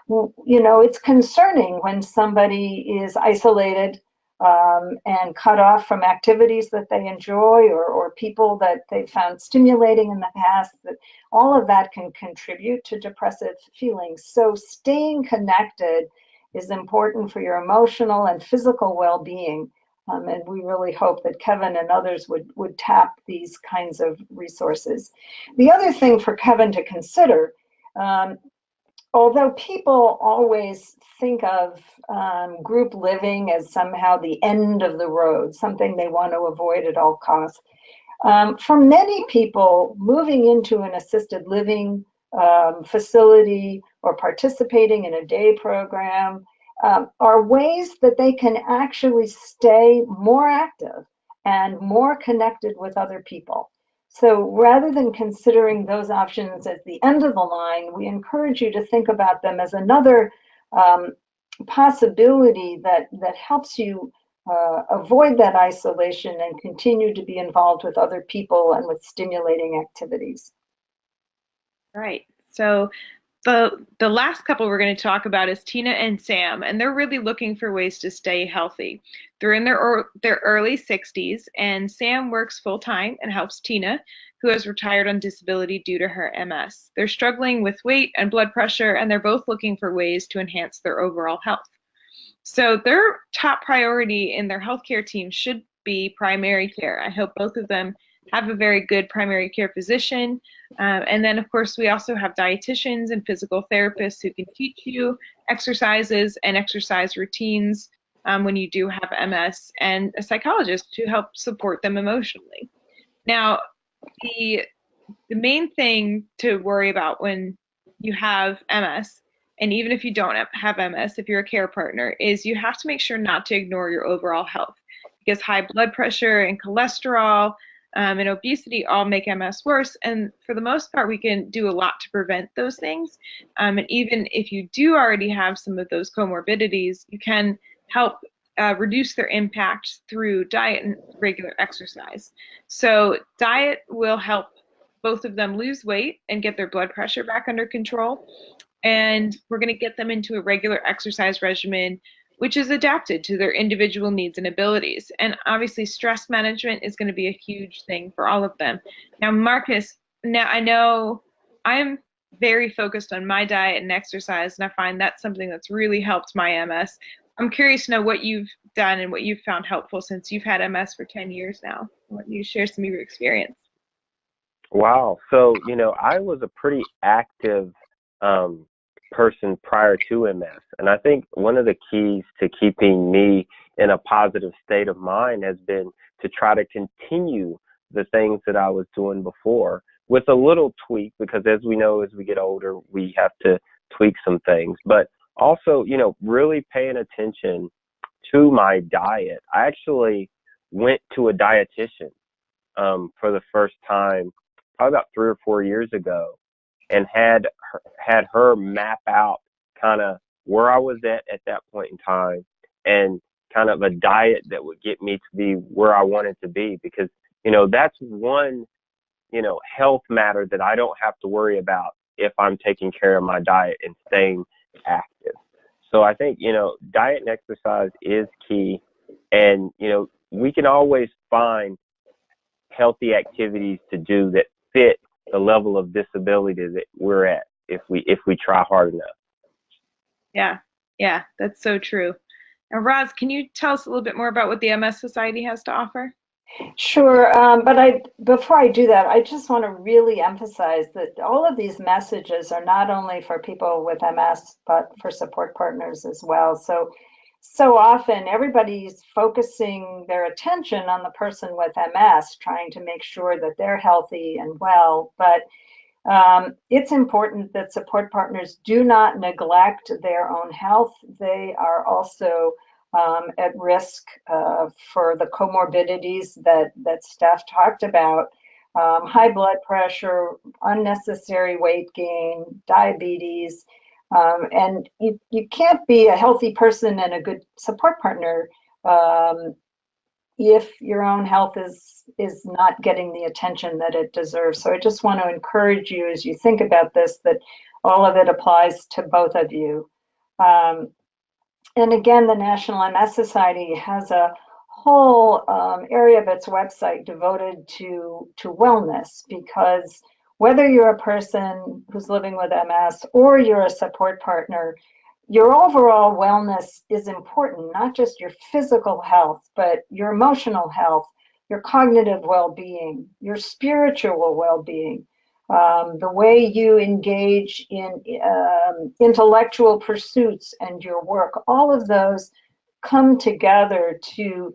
it's concerning when somebody is isolated and cut off from activities that they enjoy or people that they found stimulating in the past. That all of that can contribute to depressive feelings. So staying connected is important for your emotional and physical well-being. And we really hope that Kevin and others would tap these kinds of resources. The other thing for Kevin to consider, although people always think of group living as somehow the end of the road, something they want to avoid at all costs, for many people, moving into an assisted living facility or participating in a day program are ways that they can actually stay more active and more connected with other people. So rather than considering those options at the end of the line, we encourage you to think about them as another possibility that helps you avoid that isolation and continue to be involved with other people and with stimulating activities. Right. So the last couple we're going to talk about is Tina and Sam, and they're really looking for ways to stay healthy. They're in their early 60s, and Sam works full-time and helps Tina, who has retired on disability due to her MS. They're struggling with weight and blood pressure, and they're both looking for ways to enhance their overall health. So their top priority in their healthcare team should be primary care. I hope both of them have a very good primary care physician. And then, of course, we also have dietitians and physical therapists who can teach you exercises and exercise routines when you do have MS, and a psychologist to help support them emotionally. Now, the main thing to worry about when you have MS, and even if you don't have MS, if you're a care partner, is you have to make sure not to ignore your overall health, because high blood pressure and cholesterol and obesity all make MS worse. And for the most part, we can do a lot to prevent those things. And even if you do already have some of those comorbidities, you can help reduce their impact through diet and regular exercise. So diet will help both of them lose weight and get their blood pressure back under control. And we're going to get them into a regular exercise regimen, which is adapted to their individual needs and abilities. And obviously, stress management is going to be a huge thing for all of them. Now, Marcus, now I know I'm very focused on my diet and exercise, and I find that's something that's really helped my MS. I'm curious to know what you've done and what you've found helpful since you've had MS for 10 years now. Why don't you share some of your experience? Wow. So, I was a pretty active person prior to MS. And I think one of the keys to keeping me in a positive state of mind has been to try to continue the things that I was doing before with a little tweak, because as we know, as we get older, we have to tweak some things. But also, really paying attention to my diet. I actually went to a dietitian for the first time probably about 3 or 4 years ago, and had her map out kind of where I was at that point in time, and kind of a diet that would get me to be where I wanted to be, because that's one health matter that I don't have to worry about if I'm taking care of my diet and staying active. So I think diet and exercise is key, and we can always find healthy activities to do that fit the level of disability that we're at if we try hard enough. Yeah, that's so true. And Roz, can you tell us a little bit more about what the MS Society has to offer? Sure, but before I do that, I just want to really emphasize that all of these messages are not only for people with MS, but for support partners as well. So often everybody's focusing their attention on the person with MS, trying to make sure that they're healthy and well, but it's important that support partners do not neglect their own health. They are also at risk for the comorbidities that Steph talked about: high blood pressure, unnecessary weight gain, diabetes. And you can't be a healthy person and a good support partner if your own health is not getting the attention that it deserves. So I just want to encourage you, as you think about this, that all of it applies to both of you. And again, the National MS Society has a whole area of its website devoted to wellness, because whether you're a person who's living with MS or you're a support partner, your overall wellness is important, not just your physical health, but your emotional health, your cognitive well-being, your spiritual well-being, the way you engage in intellectual pursuits and your work. All of those come together to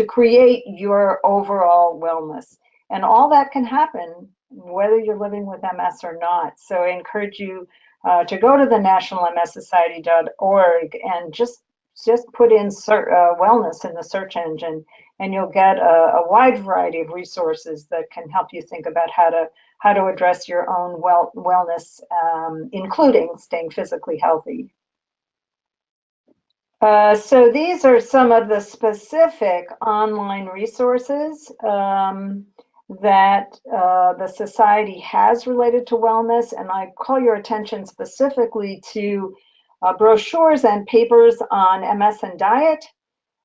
create your overall wellness. And all that can happen whether you're living with MS or not. So I encourage you to go to the nationalmssociety.org and just put in wellness in the search engine, and you'll get a wide variety of resources that can help you think about how to address your own wellness, including staying physically healthy. So these are some of the specific online resources that the Society has related to wellness, and I call your attention specifically to brochures and papers on MS and diet,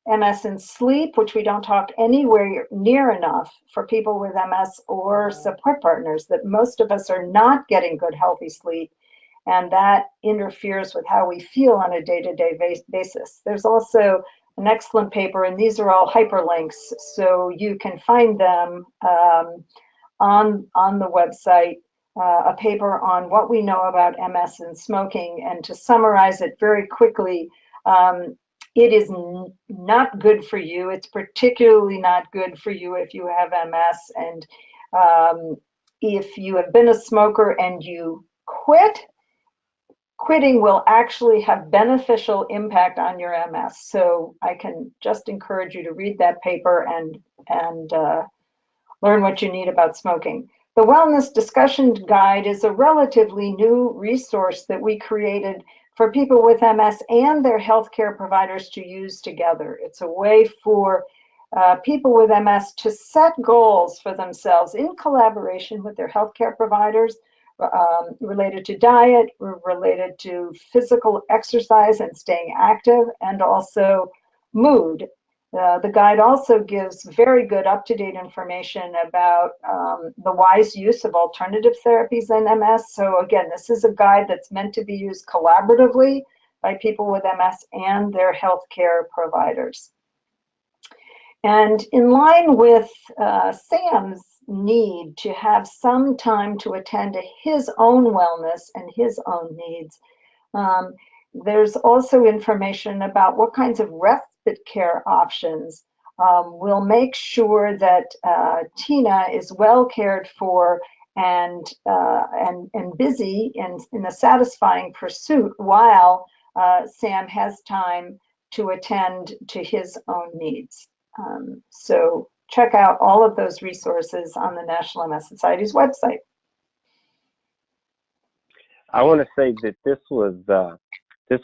MS and sleep, which we don't talk anywhere near enough for people with MS or support partners, that most of us are not getting good, healthy sleep. and that interferes with how we feel on a day-to-day basis. There's also an excellent paper, and these are all hyperlinks, so you can find them on the website, a paper on what we know about MS and smoking. And to summarize it very quickly, it is not good for you. It's particularly not good for you if you have MS. And if you have been a smoker and you quit, quitting will actually have beneficial impact on your MS. So I can just encourage you to read that paper and learn what you need about smoking. The Wellness Discussion Guide is a relatively new resource that we created for people with MS and their healthcare providers to use together. It's a way for people with MS to set goals for themselves in collaboration with their healthcare providers, related to diet, related to physical exercise and staying active, and also mood. The guide also gives very good up-to-date information about the wise use of alternative therapies in MS. So again, this is a guide that's meant to be used collaboratively by people with MS and their healthcare providers. And in line with Sam's need to have some time to attend to his own wellness and his own needs, there's also information about what kinds of respite care options will make sure that Tina is well cared for and busy in a satisfying pursuit while Sam has time to attend to his own needs. So check out all of those resources on the National MS Society's website. I want to say that this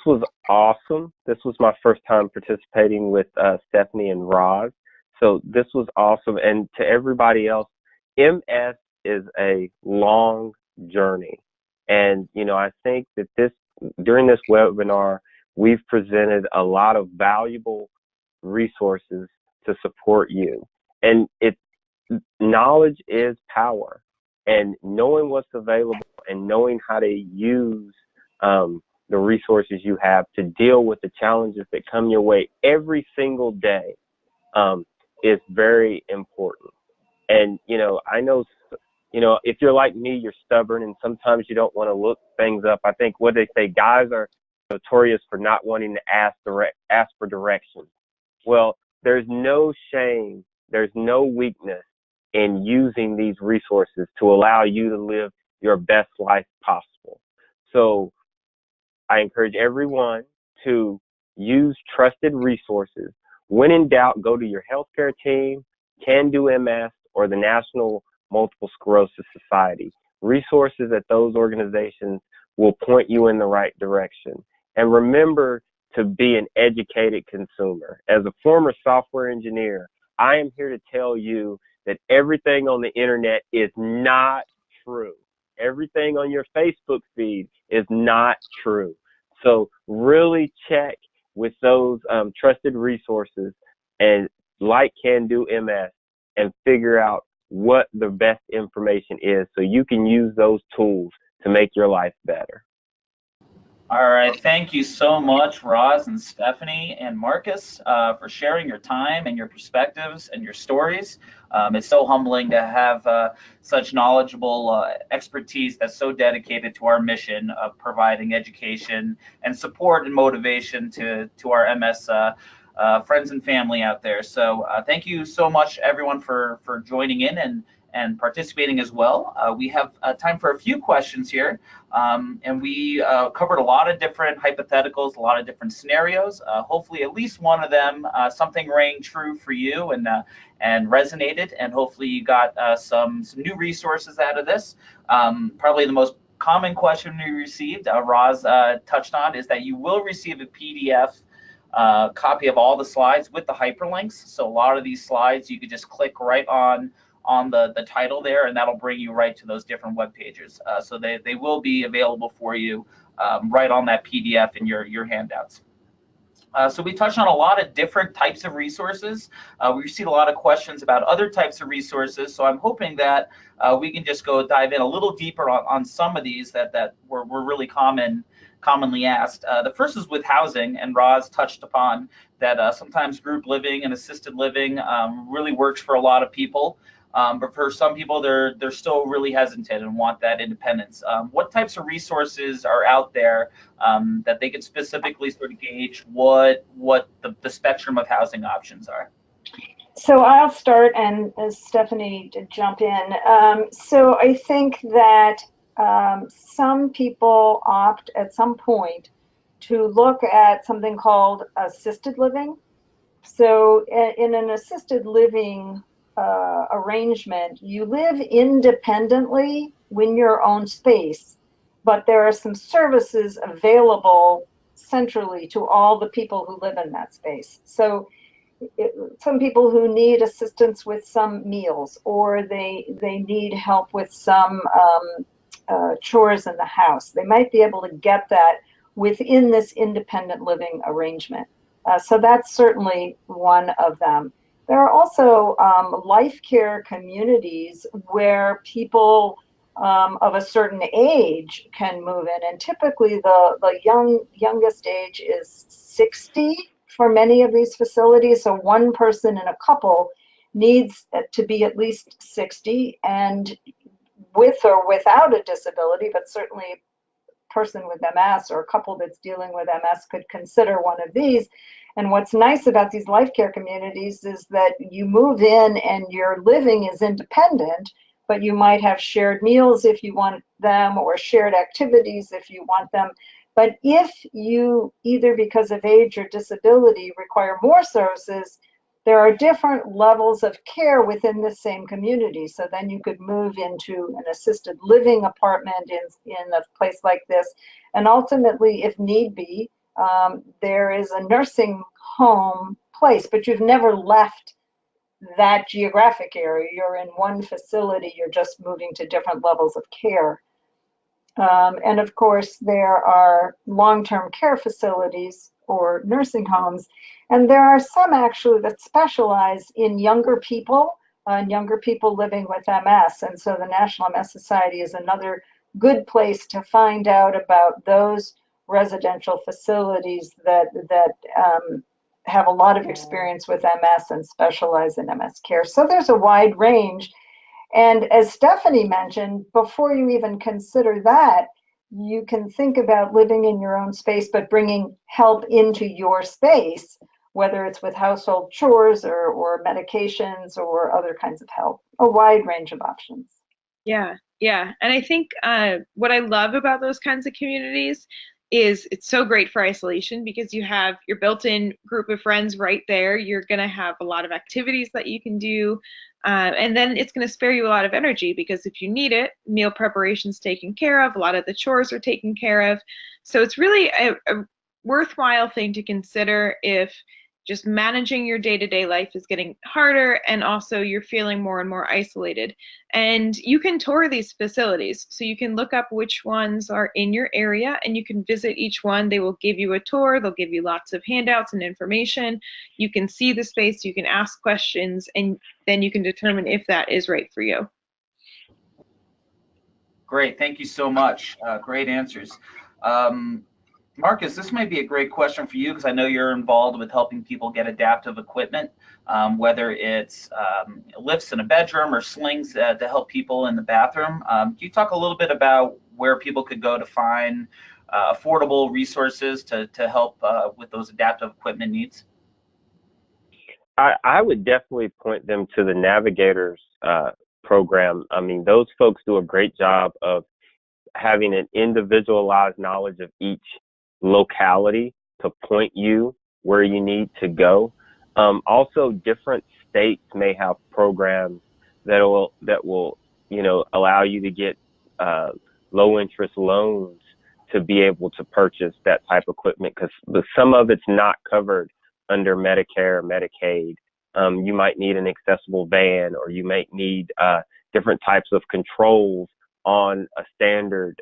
was awesome. This was my first time participating with Stephanie and Roz. So this was awesome. And to everybody else, MS is a long journey. And, you know, I think that during this webinar, we've presented a lot of valuable resources to support you. And knowledge is power. And knowing what's available and knowing how to use the resources you have to deal with the challenges that come your way every single day is very important. And, you know, I know, you know, if you're like me, you're stubborn and sometimes you don't want to look things up. I think what they say, guys are notorious for not wanting to ask for directions. Well, there's no shame, there's no weakness in using these resources to allow you to live your best life possible. So I encourage everyone to use trusted resources. When in doubt, go to your healthcare team, Can Do MS, or the National Multiple Sclerosis Society. Resources at those organizations will point you in the right direction. And remember to be an educated consumer. As a former software engineer, I am here to tell you that everything on the internet is not true. Everything on your Facebook feed is not true. So really check with those trusted resources and like Can Do MS and figure out what the best information is so you can use those tools to make your life better. All right, thank you so much, Roz and Stephanie and Marcus, for sharing your time and your perspectives and your stories. It's so humbling to have such knowledgeable expertise that's so dedicated to our mission of providing education and support and motivation to our MS friends and family out there. So thank you so much, everyone, for joining in and participating as well. We have time for a few questions here, and we covered a lot of different hypotheticals, a lot of different scenarios. Hopefully at least one of them, something rang true for you and resonated, and hopefully you got some new resources out of this. Probably the most common question we received, Roz touched on, is that you will receive a PDF copy of all the slides with the hyperlinks. So a lot of these slides you could just click right on the title there, and that'll bring you right to those different web pages. So they will be available for you right on that PDF in your handouts. So we touched on a lot of different types of resources. We received a lot of questions about other types of resources. So I'm hoping that we can just go dive in a little deeper on some of these that were really commonly asked. The first is with housing, and Roz touched upon that sometimes group living and assisted living really works for a lot of people. But for some people, they're still really hesitant and want that independence. What types of resources are out there that they can specifically sort of gauge what the spectrum of housing options are? So I'll start, and Stephanie to jump in. So I think that some people opt at some point to look at something called assisted living. So in an assisted living arrangement, you live independently in your own space, but there are some services available centrally to all the people who live in that space. So some people who need assistance with some meals, or they need help with some chores in the house, they might be able to get that within this independent living arrangement. So that's certainly one of them. There are also life care communities where people of a certain age can move in, and typically the youngest age is 60 for many of these facilities. So one person in a couple needs to be at least 60 and with or without a disability, but certainly a person with MS or a couple that's dealing with MS could consider one of these. And what's nice about these life care communities is that you move in and your living is independent, but you might have shared meals if you want them, or shared activities if you want them. But if you, either because of age or disability, require more services, there are different levels of care within the same community. So then you could move into an assisted living apartment in a place like this. And ultimately, if need be, there is a nursing home place, but you've never left that geographic area. You're in one facility, you're just moving to different levels of care. And of course, there are long-term care facilities or nursing homes. And there are some actually that specialize in younger people and younger people living with MS. And so the National MS Society is another good place to find out about those residential facilities that have a lot of experience with MS and specialize in MS care. So there's a wide range. And as Stephanie mentioned, before you even consider that, you can think about living in your own space, but bringing help into your space, whether it's with household chores or medications or other kinds of help, a wide range of options. Yeah, yeah. And I think what I love about those kinds of communities is it's so great for isolation, because you have your built-in group of friends right there. You're going to have a lot of activities that you can do. And then it's going to spare you a lot of energy, because if you need it, meal preparation's taken care of, a lot of the chores are taken care of. So it's really a worthwhile thing to consider if just managing your day-to-day life is getting harder, and also you're feeling more and more isolated. And you can tour these facilities, so you can look up which ones are in your area, and you can visit each one. They will give you a tour, they'll give you lots of handouts and information. You can see the space, you can ask questions, and then you can determine if that is right for you. Great, thank you so much. Great answers. Marcus, this might be a great question for you, because I know you're involved with helping people get adaptive equipment, whether it's lifts in a bedroom or slings to help people in the bathroom. Can you talk a little bit about where people could go to find affordable resources to help with those adaptive equipment needs? I would definitely point them to the Navigators program. I mean, those folks do a great job of having an individualized knowledge of each locality to point you where you need to go. Also, different states may have programs that will allow you to get low interest loans to be able to purchase that type of equipment, because some of it's not covered under Medicare or Medicaid. You might need an accessible van, or you might need different types of controls on a standard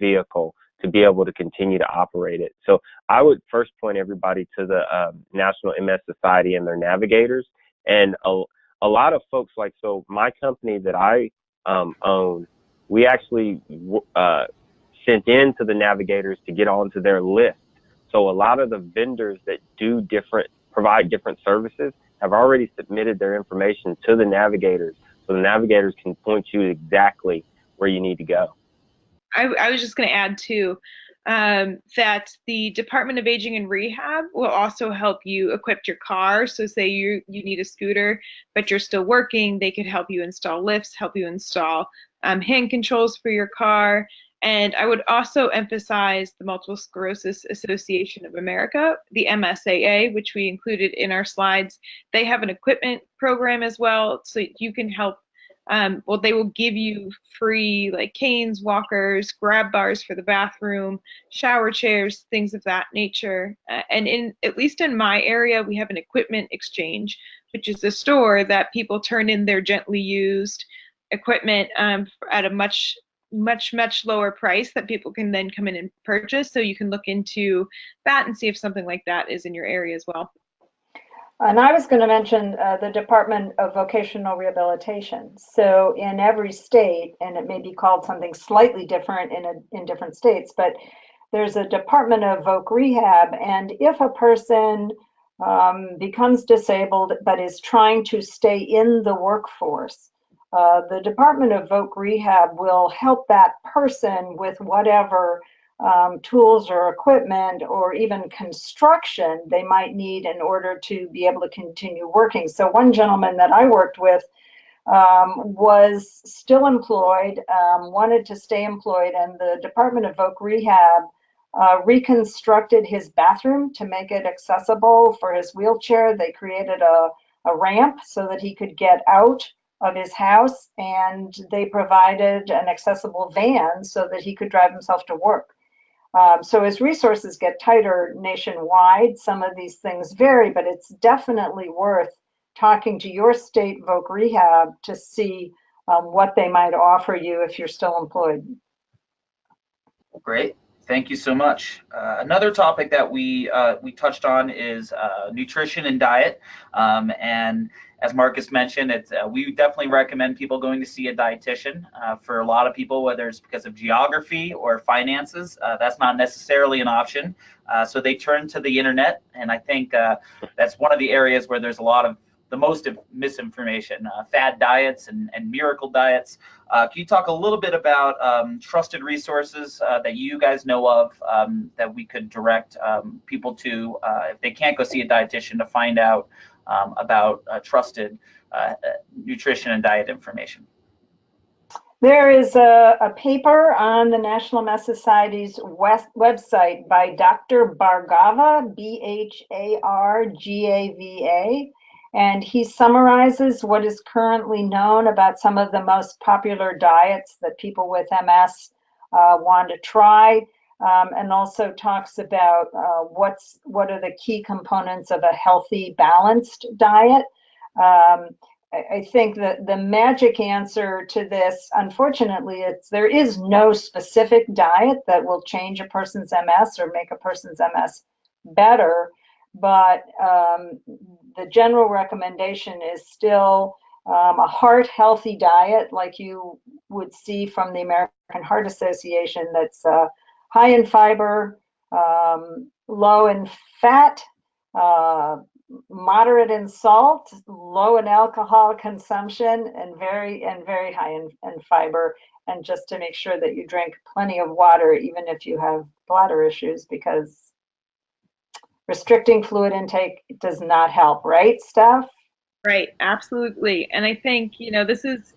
vehicle to be able to continue to operate it. So I would first point everybody to the National MS Society and their Navigators. And a lot of folks, like, so my company that I own, we actually sent in to the Navigators to get onto their list. So a lot of the vendors that provide different services have already submitted their information to the Navigators, so the Navigators can point you exactly where you need to go. I was just going to add too that the Department of Aging and Rehab will also help you equip your car. So say you need a scooter, but you're still working, they could help you install lifts, help you install hand controls for your car. And I would also emphasize the Multiple Sclerosis Association of America, the MSAA, which we included in our slides. They have an equipment program as well, so you can help. Well, they will give you free like canes, walkers, grab bars for the bathroom, shower chairs, things of that nature. And at least in my area, we have an equipment exchange, which is a store that people turn in their gently used equipment at a much lower price that people can then come in and purchase. So you can look into that and see if something like that is in your area as well. And I was going to mention the Department of Vocational Rehabilitation. So in every state, and it may be called something slightly different in different states, but there's a Department of Voc Rehab. And if a person becomes disabled but is trying to stay in the workforce, the Department of Voc Rehab will help that person with whatever tools or equipment or even construction they might need in order to be able to continue working. So one gentleman that I worked with was still employed, wanted to stay employed, and the Department of Voc Rehab reconstructed his bathroom to make it accessible for his wheelchair. They created a ramp so that he could get out of his house, and they provided an accessible van so that he could drive himself to work. So as resources get tighter nationwide, some of these things vary, but it's definitely worth talking to your state Voc Rehab to see what they might offer you if you're still employed. Great. Thank you so much. Another topic that we touched on is nutrition and diet. And as Marcus mentioned, we definitely recommend people going to see a dietitian. For a lot of people, whether it's because of geography or finances, that's not necessarily an option. So they turn to the internet, and I think that's one of the areas where there's a lot of the most misinformation, fad diets and miracle diets. Can you talk a little bit about trusted resources that you guys know of that we could direct people to if they can't go see a dietitian to find out about trusted nutrition and diet information? There is a paper on the National MS Society's website by Dr. Bhargava, Bhargava, and he summarizes what is currently known about some of the most popular diets that people with MS want to try, and also talks about what are the key components of a healthy, balanced diet. I think that the magic answer to this, unfortunately, there is no specific diet that will change a person's MS or make a person's MS better. But the general recommendation is still a heart healthy diet like you would see from the American Heart Association, that's high in fiber, low in fat, moderate in salt, low in alcohol consumption, and very high in fiber. And just to make sure that you drink plenty of water, even if you have bladder issues, because restricting fluid intake does not help, right, Steph? Right, absolutely. And I think, this is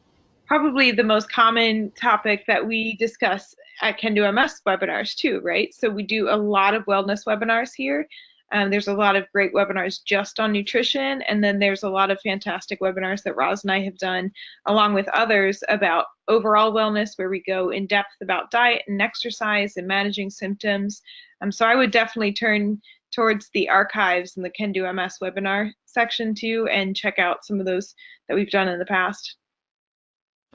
probably the most common topic that we discuss at Can Do MS webinars too, right? So we do a lot of wellness webinars here. There's a lot of great webinars just on nutrition, and then there's a lot of fantastic webinars that Roz and I have done along with others about overall wellness, where we go in depth about diet and exercise and managing symptoms. So I would definitely turn towards the archives in the Can Do MS webinar section too, and check out some of those that we've done in the past.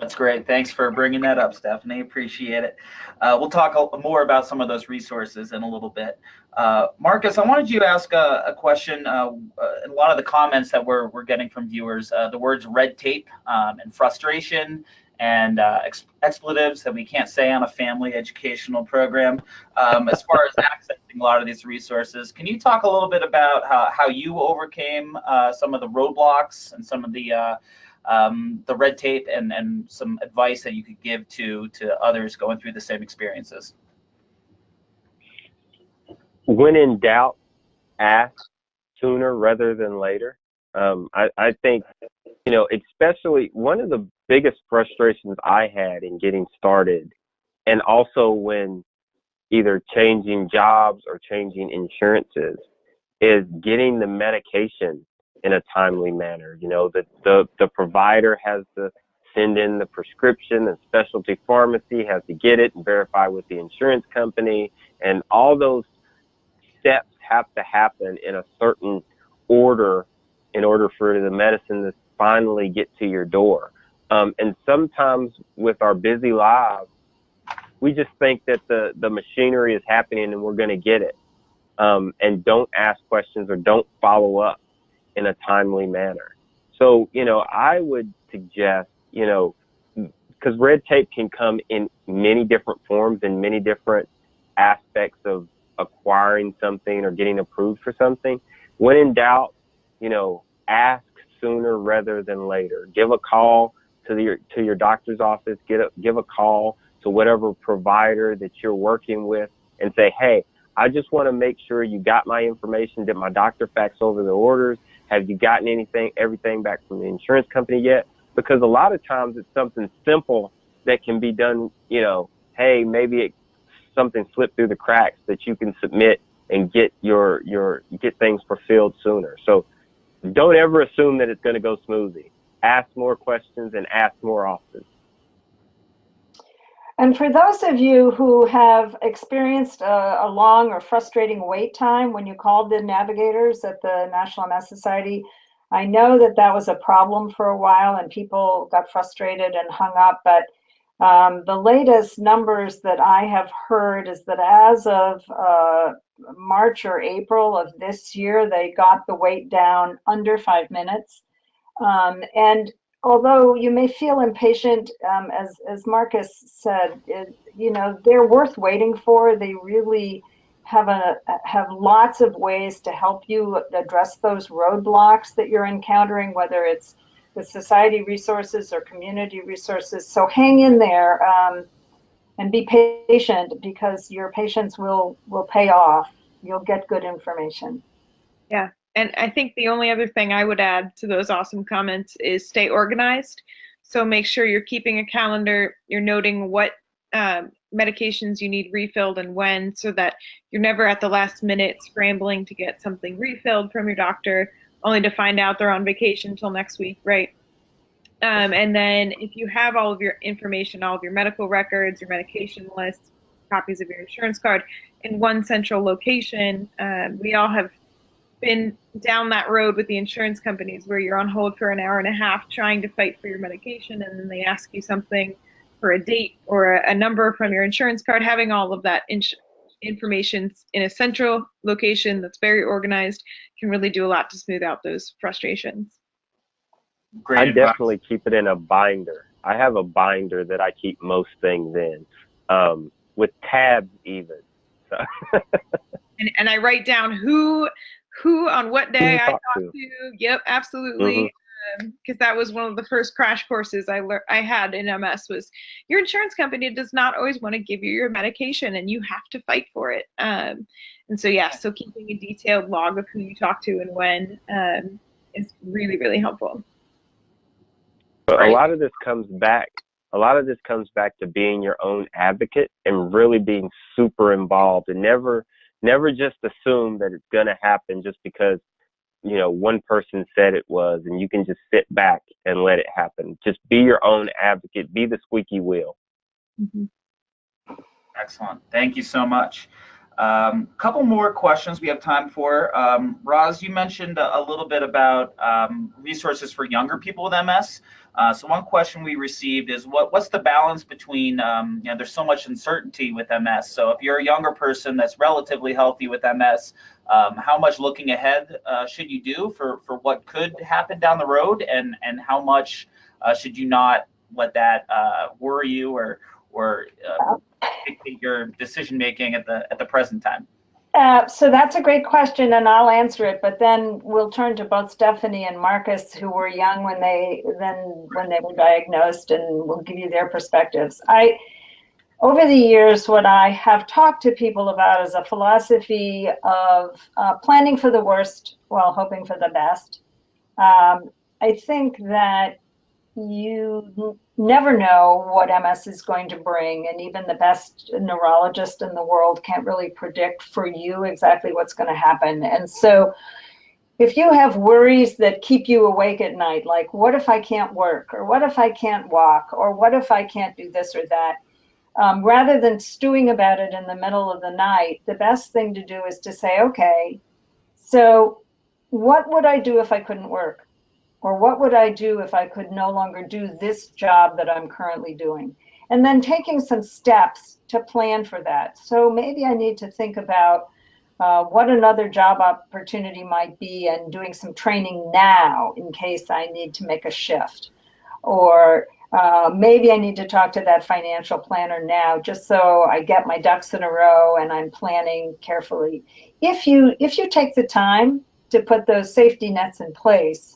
That's great. Thanks for bringing that up, Stephanie. Appreciate it. We'll talk more about some of those resources in a little bit. Marcus, I wanted you to ask a question. In a lot of the comments that we're getting from viewers, the words red tape and frustration and expletives that we can't say on a family educational program. As far as accessing a lot of these resources, can you talk a little bit about how you overcame some of the roadblocks and some of the red tape and some advice that you could give to others going through the same experiences? When in doubt, ask sooner rather than later. I think, especially one of the biggest frustrations I had in getting started, and also when either changing jobs or changing insurances, is getting the medication in a timely manner. The provider has to send in the prescription, the specialty pharmacy has to get it and verify with the insurance company, and all those steps have to happen in a certain order in order for the medicine to finally get to your door. And sometimes with our busy lives, we just think that the machinery is happening and we're going to get it, and don't ask questions or don't follow up in a timely manner. So, I would suggest, because red tape can come in many different forms and many different aspects of acquiring something or getting approved for something. When in doubt, ask sooner rather than later. Give a call to your doctor's office. Give a call to whatever provider that you're working with and say, hey, I just want to make sure you got my information. Did my doctor fax over the orders? Have you gotten everything back from the insurance company yet? Because a lot of times it's something simple that can be done, hey, maybe something slipped through the cracks that you can submit and get get things fulfilled sooner. So don't ever assume that it's going to go smoothly. Ask more questions and ask more often. And for those of you who have experienced a long or frustrating wait time when you called the Navigators at the National MS Society, I know that was a problem for a while and people got frustrated and hung up, but the latest numbers that I have heard is that as of March or April of this year, they got the wait down under 5 minutes. And although you may feel impatient, as Marcus said, they're worth waiting for. They really have lots of ways to help you address those roadblocks that you're encountering, whether it's with society resources or community resources. So hang in there and be patient, because your patience will pay off. You'll get good information. Yeah. And I think the only other thing I would add to those awesome comments is stay organized. So make sure you're keeping a calendar, you're noting what medications you need refilled and when, so that you're never at the last minute scrambling to get something refilled from your doctor, only to find out they're on vacation until next week, right? And then if you have all of your information, all of your medical records, your medication lists, copies of your insurance card in one central location, we all have been down that road with the insurance companies where you're on hold for an hour and a half trying to fight for your medication, and then they ask you something for a date or a number from your insurance card. Having all of that information in a central location that's very organized can really do a lot to smooth out those frustrations. Great I advice. definitely keep it in a binder. I have a binder that I keep most things in, with tabs even. So. and I write down who on what day I talked to. Yep, absolutely. Because that was one of the first crash courses I had in MS was your insurance company does not always want to give you your medication and you have to fight for it. And so, yeah, so keeping a detailed log of who you talk to and when is really, really helpful. But a lot of this comes back to being your own advocate and really being super involved, and never just assume that it's going to happen just because, one person said it was, and you can just sit back and let it happen. Just be your own advocate, be the squeaky wheel. Excellent. Thank you so much. Couple more questions we have time for. Roz, you mentioned a little bit about resources for younger people with MS. So one question we received is what's the balance between, there's so much uncertainty with MS. So if you're a younger person that's relatively healthy with MS, how much looking ahead should you do for what could happen down the road, and how much should you not let that worry you or dictate your decision making at the present time? So that's a great question, and I'll answer it. But then we'll turn to both Stephanie and Marcus, who were young when they were diagnosed, and we'll give you their perspectives. Over the years, what I have talked to people about is a philosophy of planning for the worst while hoping for the best. I think that you never know what MS is going to bring, and even the best neurologist in the world can't really predict for you exactly what's going to happen. And so if you have worries that keep you awake at night, like what if I can't work, or what if I can't walk, or what if I can't do this or that, rather than stewing about it in the middle of the night, the best thing to do is to say, okay, so what would I do if I couldn't work? Or what would I do if I could no longer do this job that I'm currently doing? And then taking some steps to plan for that. So maybe I need to think about what another job opportunity might be, and doing some training now in case I need to make a shift. Or maybe I need to talk to that financial planner now, just so I get my ducks in a row and I'm planning carefully. If you take the time to put those safety nets in place,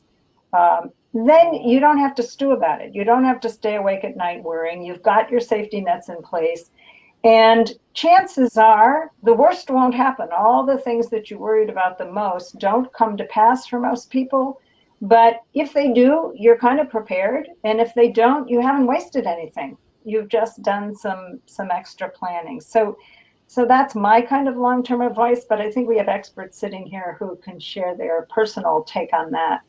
then you don't have to stew about it. You don't have to stay awake at night worrying. You've got your safety nets in place. And chances are the worst won't happen. All the things that you worried about the most don't come to pass for most people. But if they do, you're kind of prepared. And if they don't, you haven't wasted anything. You've just done some extra planning. So that's my kind of long-term advice. But I think we have experts sitting here who can share their personal take on that.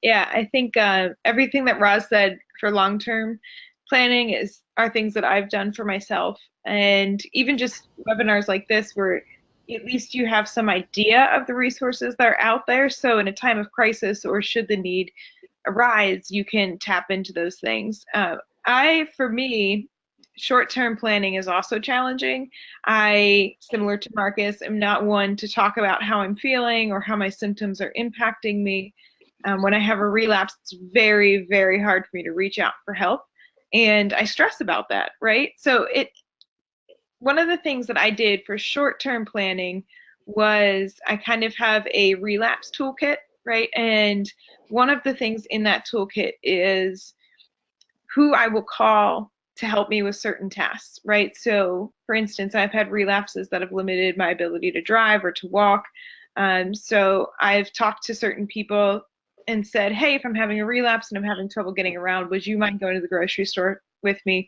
Yeah, I think everything that Roz said for long-term planning are things that I've done for myself. And even just webinars like this, where at least you have some idea of the resources that are out there. So in a time of crisis, or should the need arise, you can tap into those things. For me, short-term planning is also challenging. I, similar to Marcus, am not one to talk about how I'm feeling or how my symptoms are impacting me. When I have a relapse, it's very, very hard for me to reach out for help. And I stress about that, right? So one of the things that I did for short-term planning was I kind of have a relapse toolkit, right? And one of the things in that toolkit is who I will call to help me with certain tasks, right? So for instance, I've had relapses that have limited my ability to drive or to walk. So I've talked to certain people and said, hey, if I'm having a relapse and I'm having trouble getting around, would you mind going to the grocery store with me?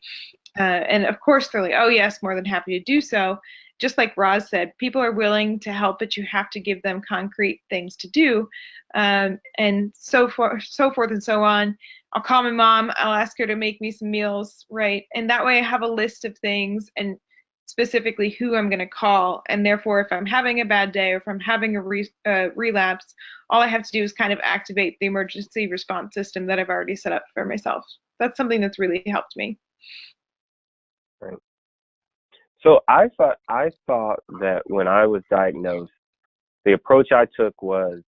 And of course, they're like, oh, yes, more than happy to do so. Just like Roz said, people are willing to help, but you have to give them concrete things to do, and so forth and so on. I'll call my mom. I'll ask her to make me some meals, right? And that way I have a list of things and specifically who I'm going to call. And therefore, if I'm having a bad day or if I'm having a relapse, all I have to do is kind of activate the emergency response system that I've already set up for myself. That's something that's really helped me. Right. So I thought that when I was diagnosed, the approach I took was,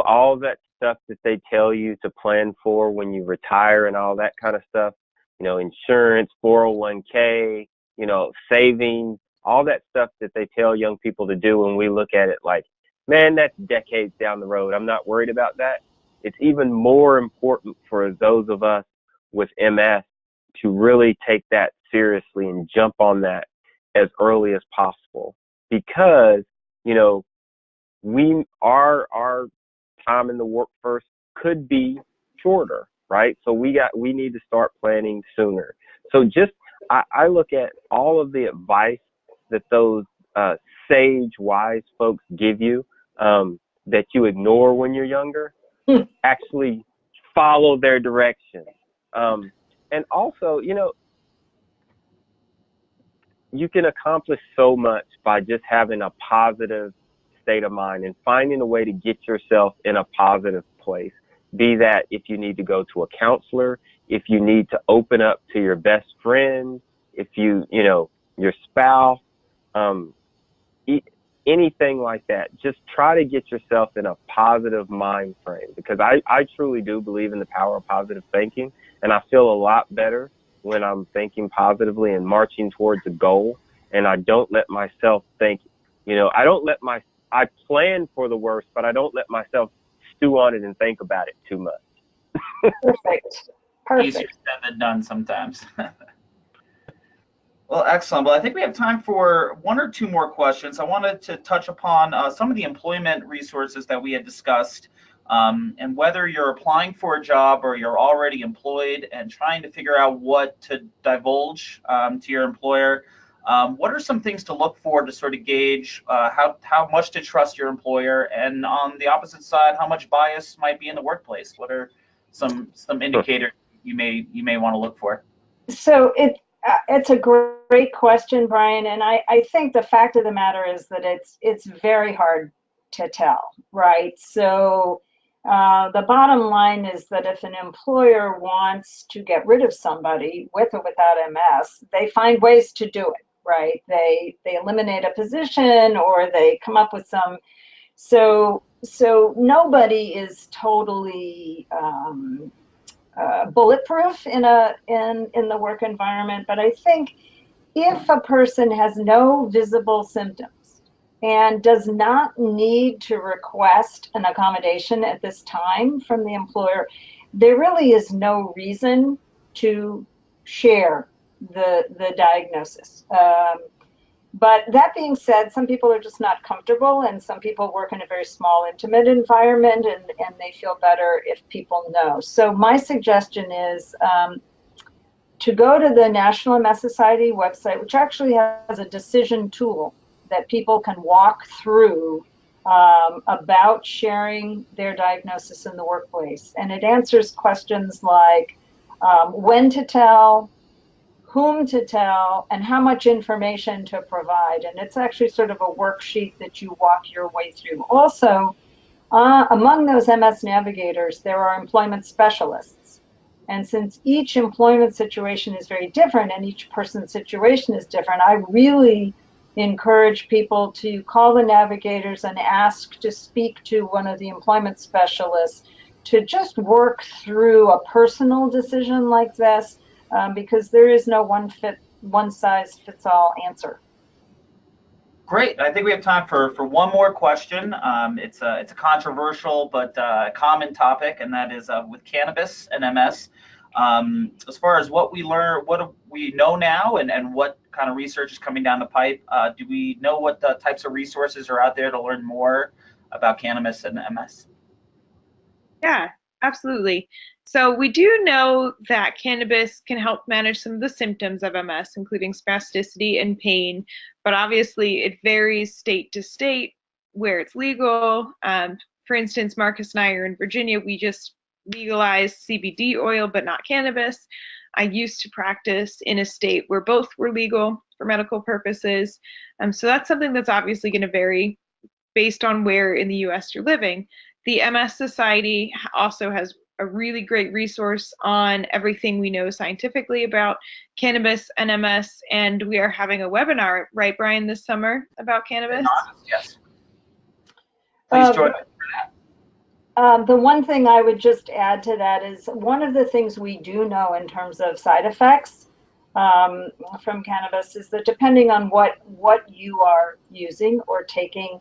all that stuff that they tell you to plan for when you retire and all that kind of stuff, insurance, 401k, saving, all that stuff that they tell young people to do. When we look at it like, man, that's decades down the road. I'm not worried about that. It's even more important for those of us with MS to really take that seriously and jump on that as early as possible, because, our time in the workforce could be shorter, right? So we need to start planning sooner. So I look at all of the advice that those sage, wise folks give you, that you ignore when you're younger, actually follow their direction. And also, you can accomplish so much by just having a positive state of mind and finding a way to get yourself in a positive place. be that if you need to go to a counselor, if you need to open up to your best friend, if you know, your spouse, anything like that. Just try to get yourself in a positive mind frame, because I truly do believe in the power of positive thinking, and I feel a lot better when I'm thinking positively and marching towards a goal, and I don't let myself think, you know, I plan for the worst, but I don't let myself stew on it and think about it too much. Perfect. Easier said than done sometimes. Well, excellent. Well, I think we have time for one or two more questions. I wanted to touch upon some of the employment resources that we had discussed, and whether you're applying for a job or you're already employed and trying to figure out what to divulge to your employer. What are some things to look for to sort of gauge how much to trust your employer, and on the opposite side, how much bias might be in the workplace? What are some indicators you may want to look for? So it's a great question, Brian, and I think the fact of the matter is that it's very hard to tell, right? So the bottom line is that if an employer wants to get rid of somebody with or without MS, they find ways to do it, right? They eliminate a position, or they come up with some. So nobody is totally bulletproof in the work environment, but I think if a person has no visible symptoms and does not need to request an accommodation at this time from the employer, there really is no reason to share the diagnosis. But that being said, some people are just not comfortable, and some people work in a very small, intimate environment, and they feel better if people know. So my suggestion is to go to the National MS Society website, which actually has a decision tool that people can walk through about sharing their diagnosis in the workplace. And it answers questions like when to tell, whom to tell, and how much information to provide. And it's actually sort of a worksheet that you walk your way through. Also, among those MS navigators, there are employment specialists. And since each employment situation is very different and each person's situation is different, I really encourage people to call the navigators and ask to speak to one of the employment specialists to just work through a personal decision like this. Because there is no one size fits all answer. Great. I think we have time for one more question. It's a controversial but common topic, and that is with cannabis and MS. As far as what we learn, what we know now, and what kind of research is coming down the pipe, do we know what the types of resources are out there to learn more about cannabis and MS? Yeah, absolutely. So we do know that cannabis can help manage some of the symptoms of MS, including spasticity and pain, but obviously it varies state to state where it's legal. For instance, Marcus and I are in Virginia. We just legalized CBD oil, but not cannabis. I used to practice in a state where both were legal for medical purposes. So that's something that's obviously going to vary based on where in the US you're living. The MS Society also has a really great resource on everything we know scientifically about cannabis and MS, and we are having a webinar, right, Brian, this summer about cannabis? Yes. Please join us for that. The one thing I would just add to that is one of the things we do know in terms of side effects from cannabis is that depending on what you are using or taking,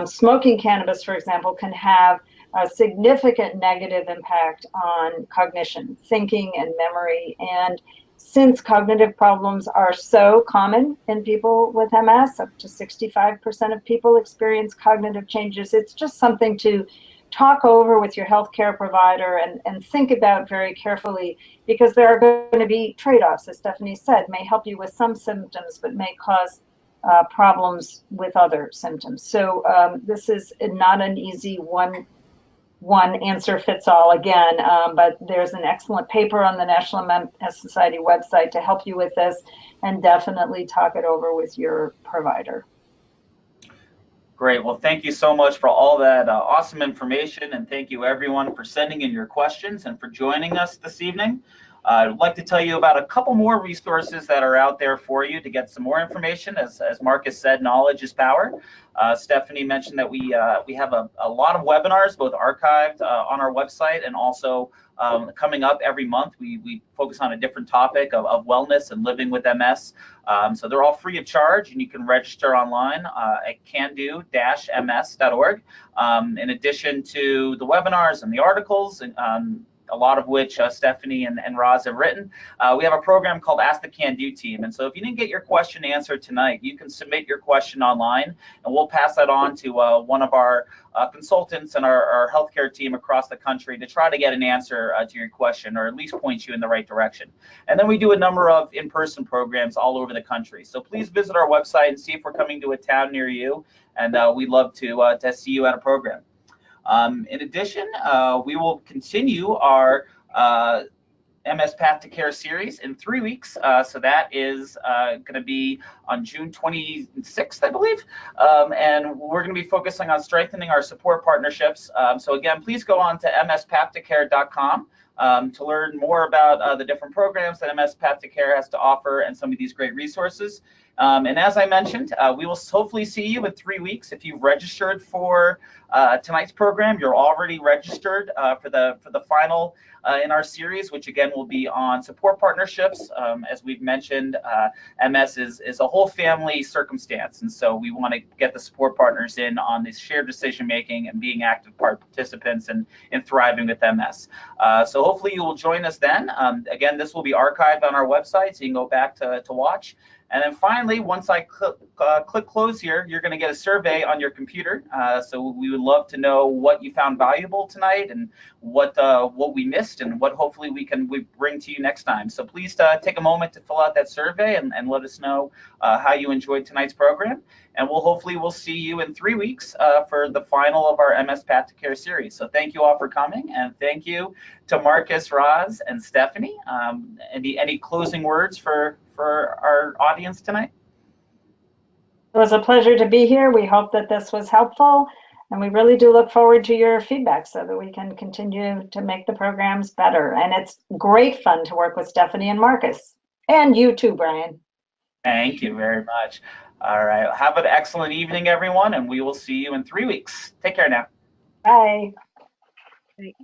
smoking cannabis, for example, can have a significant negative impact on cognition, thinking, and memory. And since cognitive problems are so common in people with MS, up to 65% of people experience cognitive changes, it's just something to talk over with your healthcare provider and think about very carefully, because there are going to be trade-offs, as Stephanie said, may help you with some symptoms, but may cause problems with other symptoms. So this is not an easy one answer fits all again, but there's an excellent paper on the National MS Society website to help you with this, and definitely talk it over with your provider. Great. Well, thank you so much for all that awesome information, and thank you everyone for sending in your questions and for joining us this evening. I'd like to tell you about a couple more resources that are out there for you to get some more information. As Marcus said, knowledge is power. Stephanie mentioned that we have a lot of webinars, both archived on our website and also coming up every month. We focus on a different topic of wellness and living with MS. So they're all free of charge, and you can register online at cando-ms.org. In addition to the webinars and the articles, a lot of which Stephanie and Roz have written, we have a program called Ask the Can Do Team. And so if you didn't get your question answered tonight, you can submit your question online, and we'll pass that on to one of our consultants and our healthcare team across the country to try to get an answer to your question, or at least point you in the right direction. And then we do a number of in-person programs all over the country. So please visit our website and see if we're coming to a town near you, and we'd love to see you at a program. In addition, we will continue our MS Path to Care series in 3 weeks. So that is going to be on June 26th, I believe. And we're going to be focusing on strengthening our support partnerships. So again, please go on to mspath2care.com to learn more about the different programs that MS Path to Care has to offer and some of these great resources. And as I mentioned, we will hopefully see you in 3 weeks. If you've registered for tonight's program, you're already registered for the final in our series, which again will be on support partnerships. As we've mentioned, MS is a whole family circumstance, and so we want to get the support partners in on this shared decision making and being active participants in thriving with MS. So hopefully you will join us then. Again, this will be archived on our website, so you can go back to watch. And then finally, once I click close here, you're going to get a survey on your computer. So we would love to know what you found valuable tonight, and what we missed, and what hopefully we bring to you next time. So please take a moment to fill out that survey and let us know how you enjoyed tonight's program. And we'll see you in 3 weeks for the final of our MS Path to Care series. So thank you all for coming, and thank you to Marcus, Roz, and Stephanie. Any closing words for our audience tonight? It was a pleasure to be here. We hope that this was helpful, and we really do look forward to your feedback so that we can continue to make the programs better. And it's great fun to work with Stephanie and Marcus, and you too, Brian. Thank you very much. All right. Have an excellent evening, everyone, and we will see you in 3 weeks. Take care now. Bye. Right.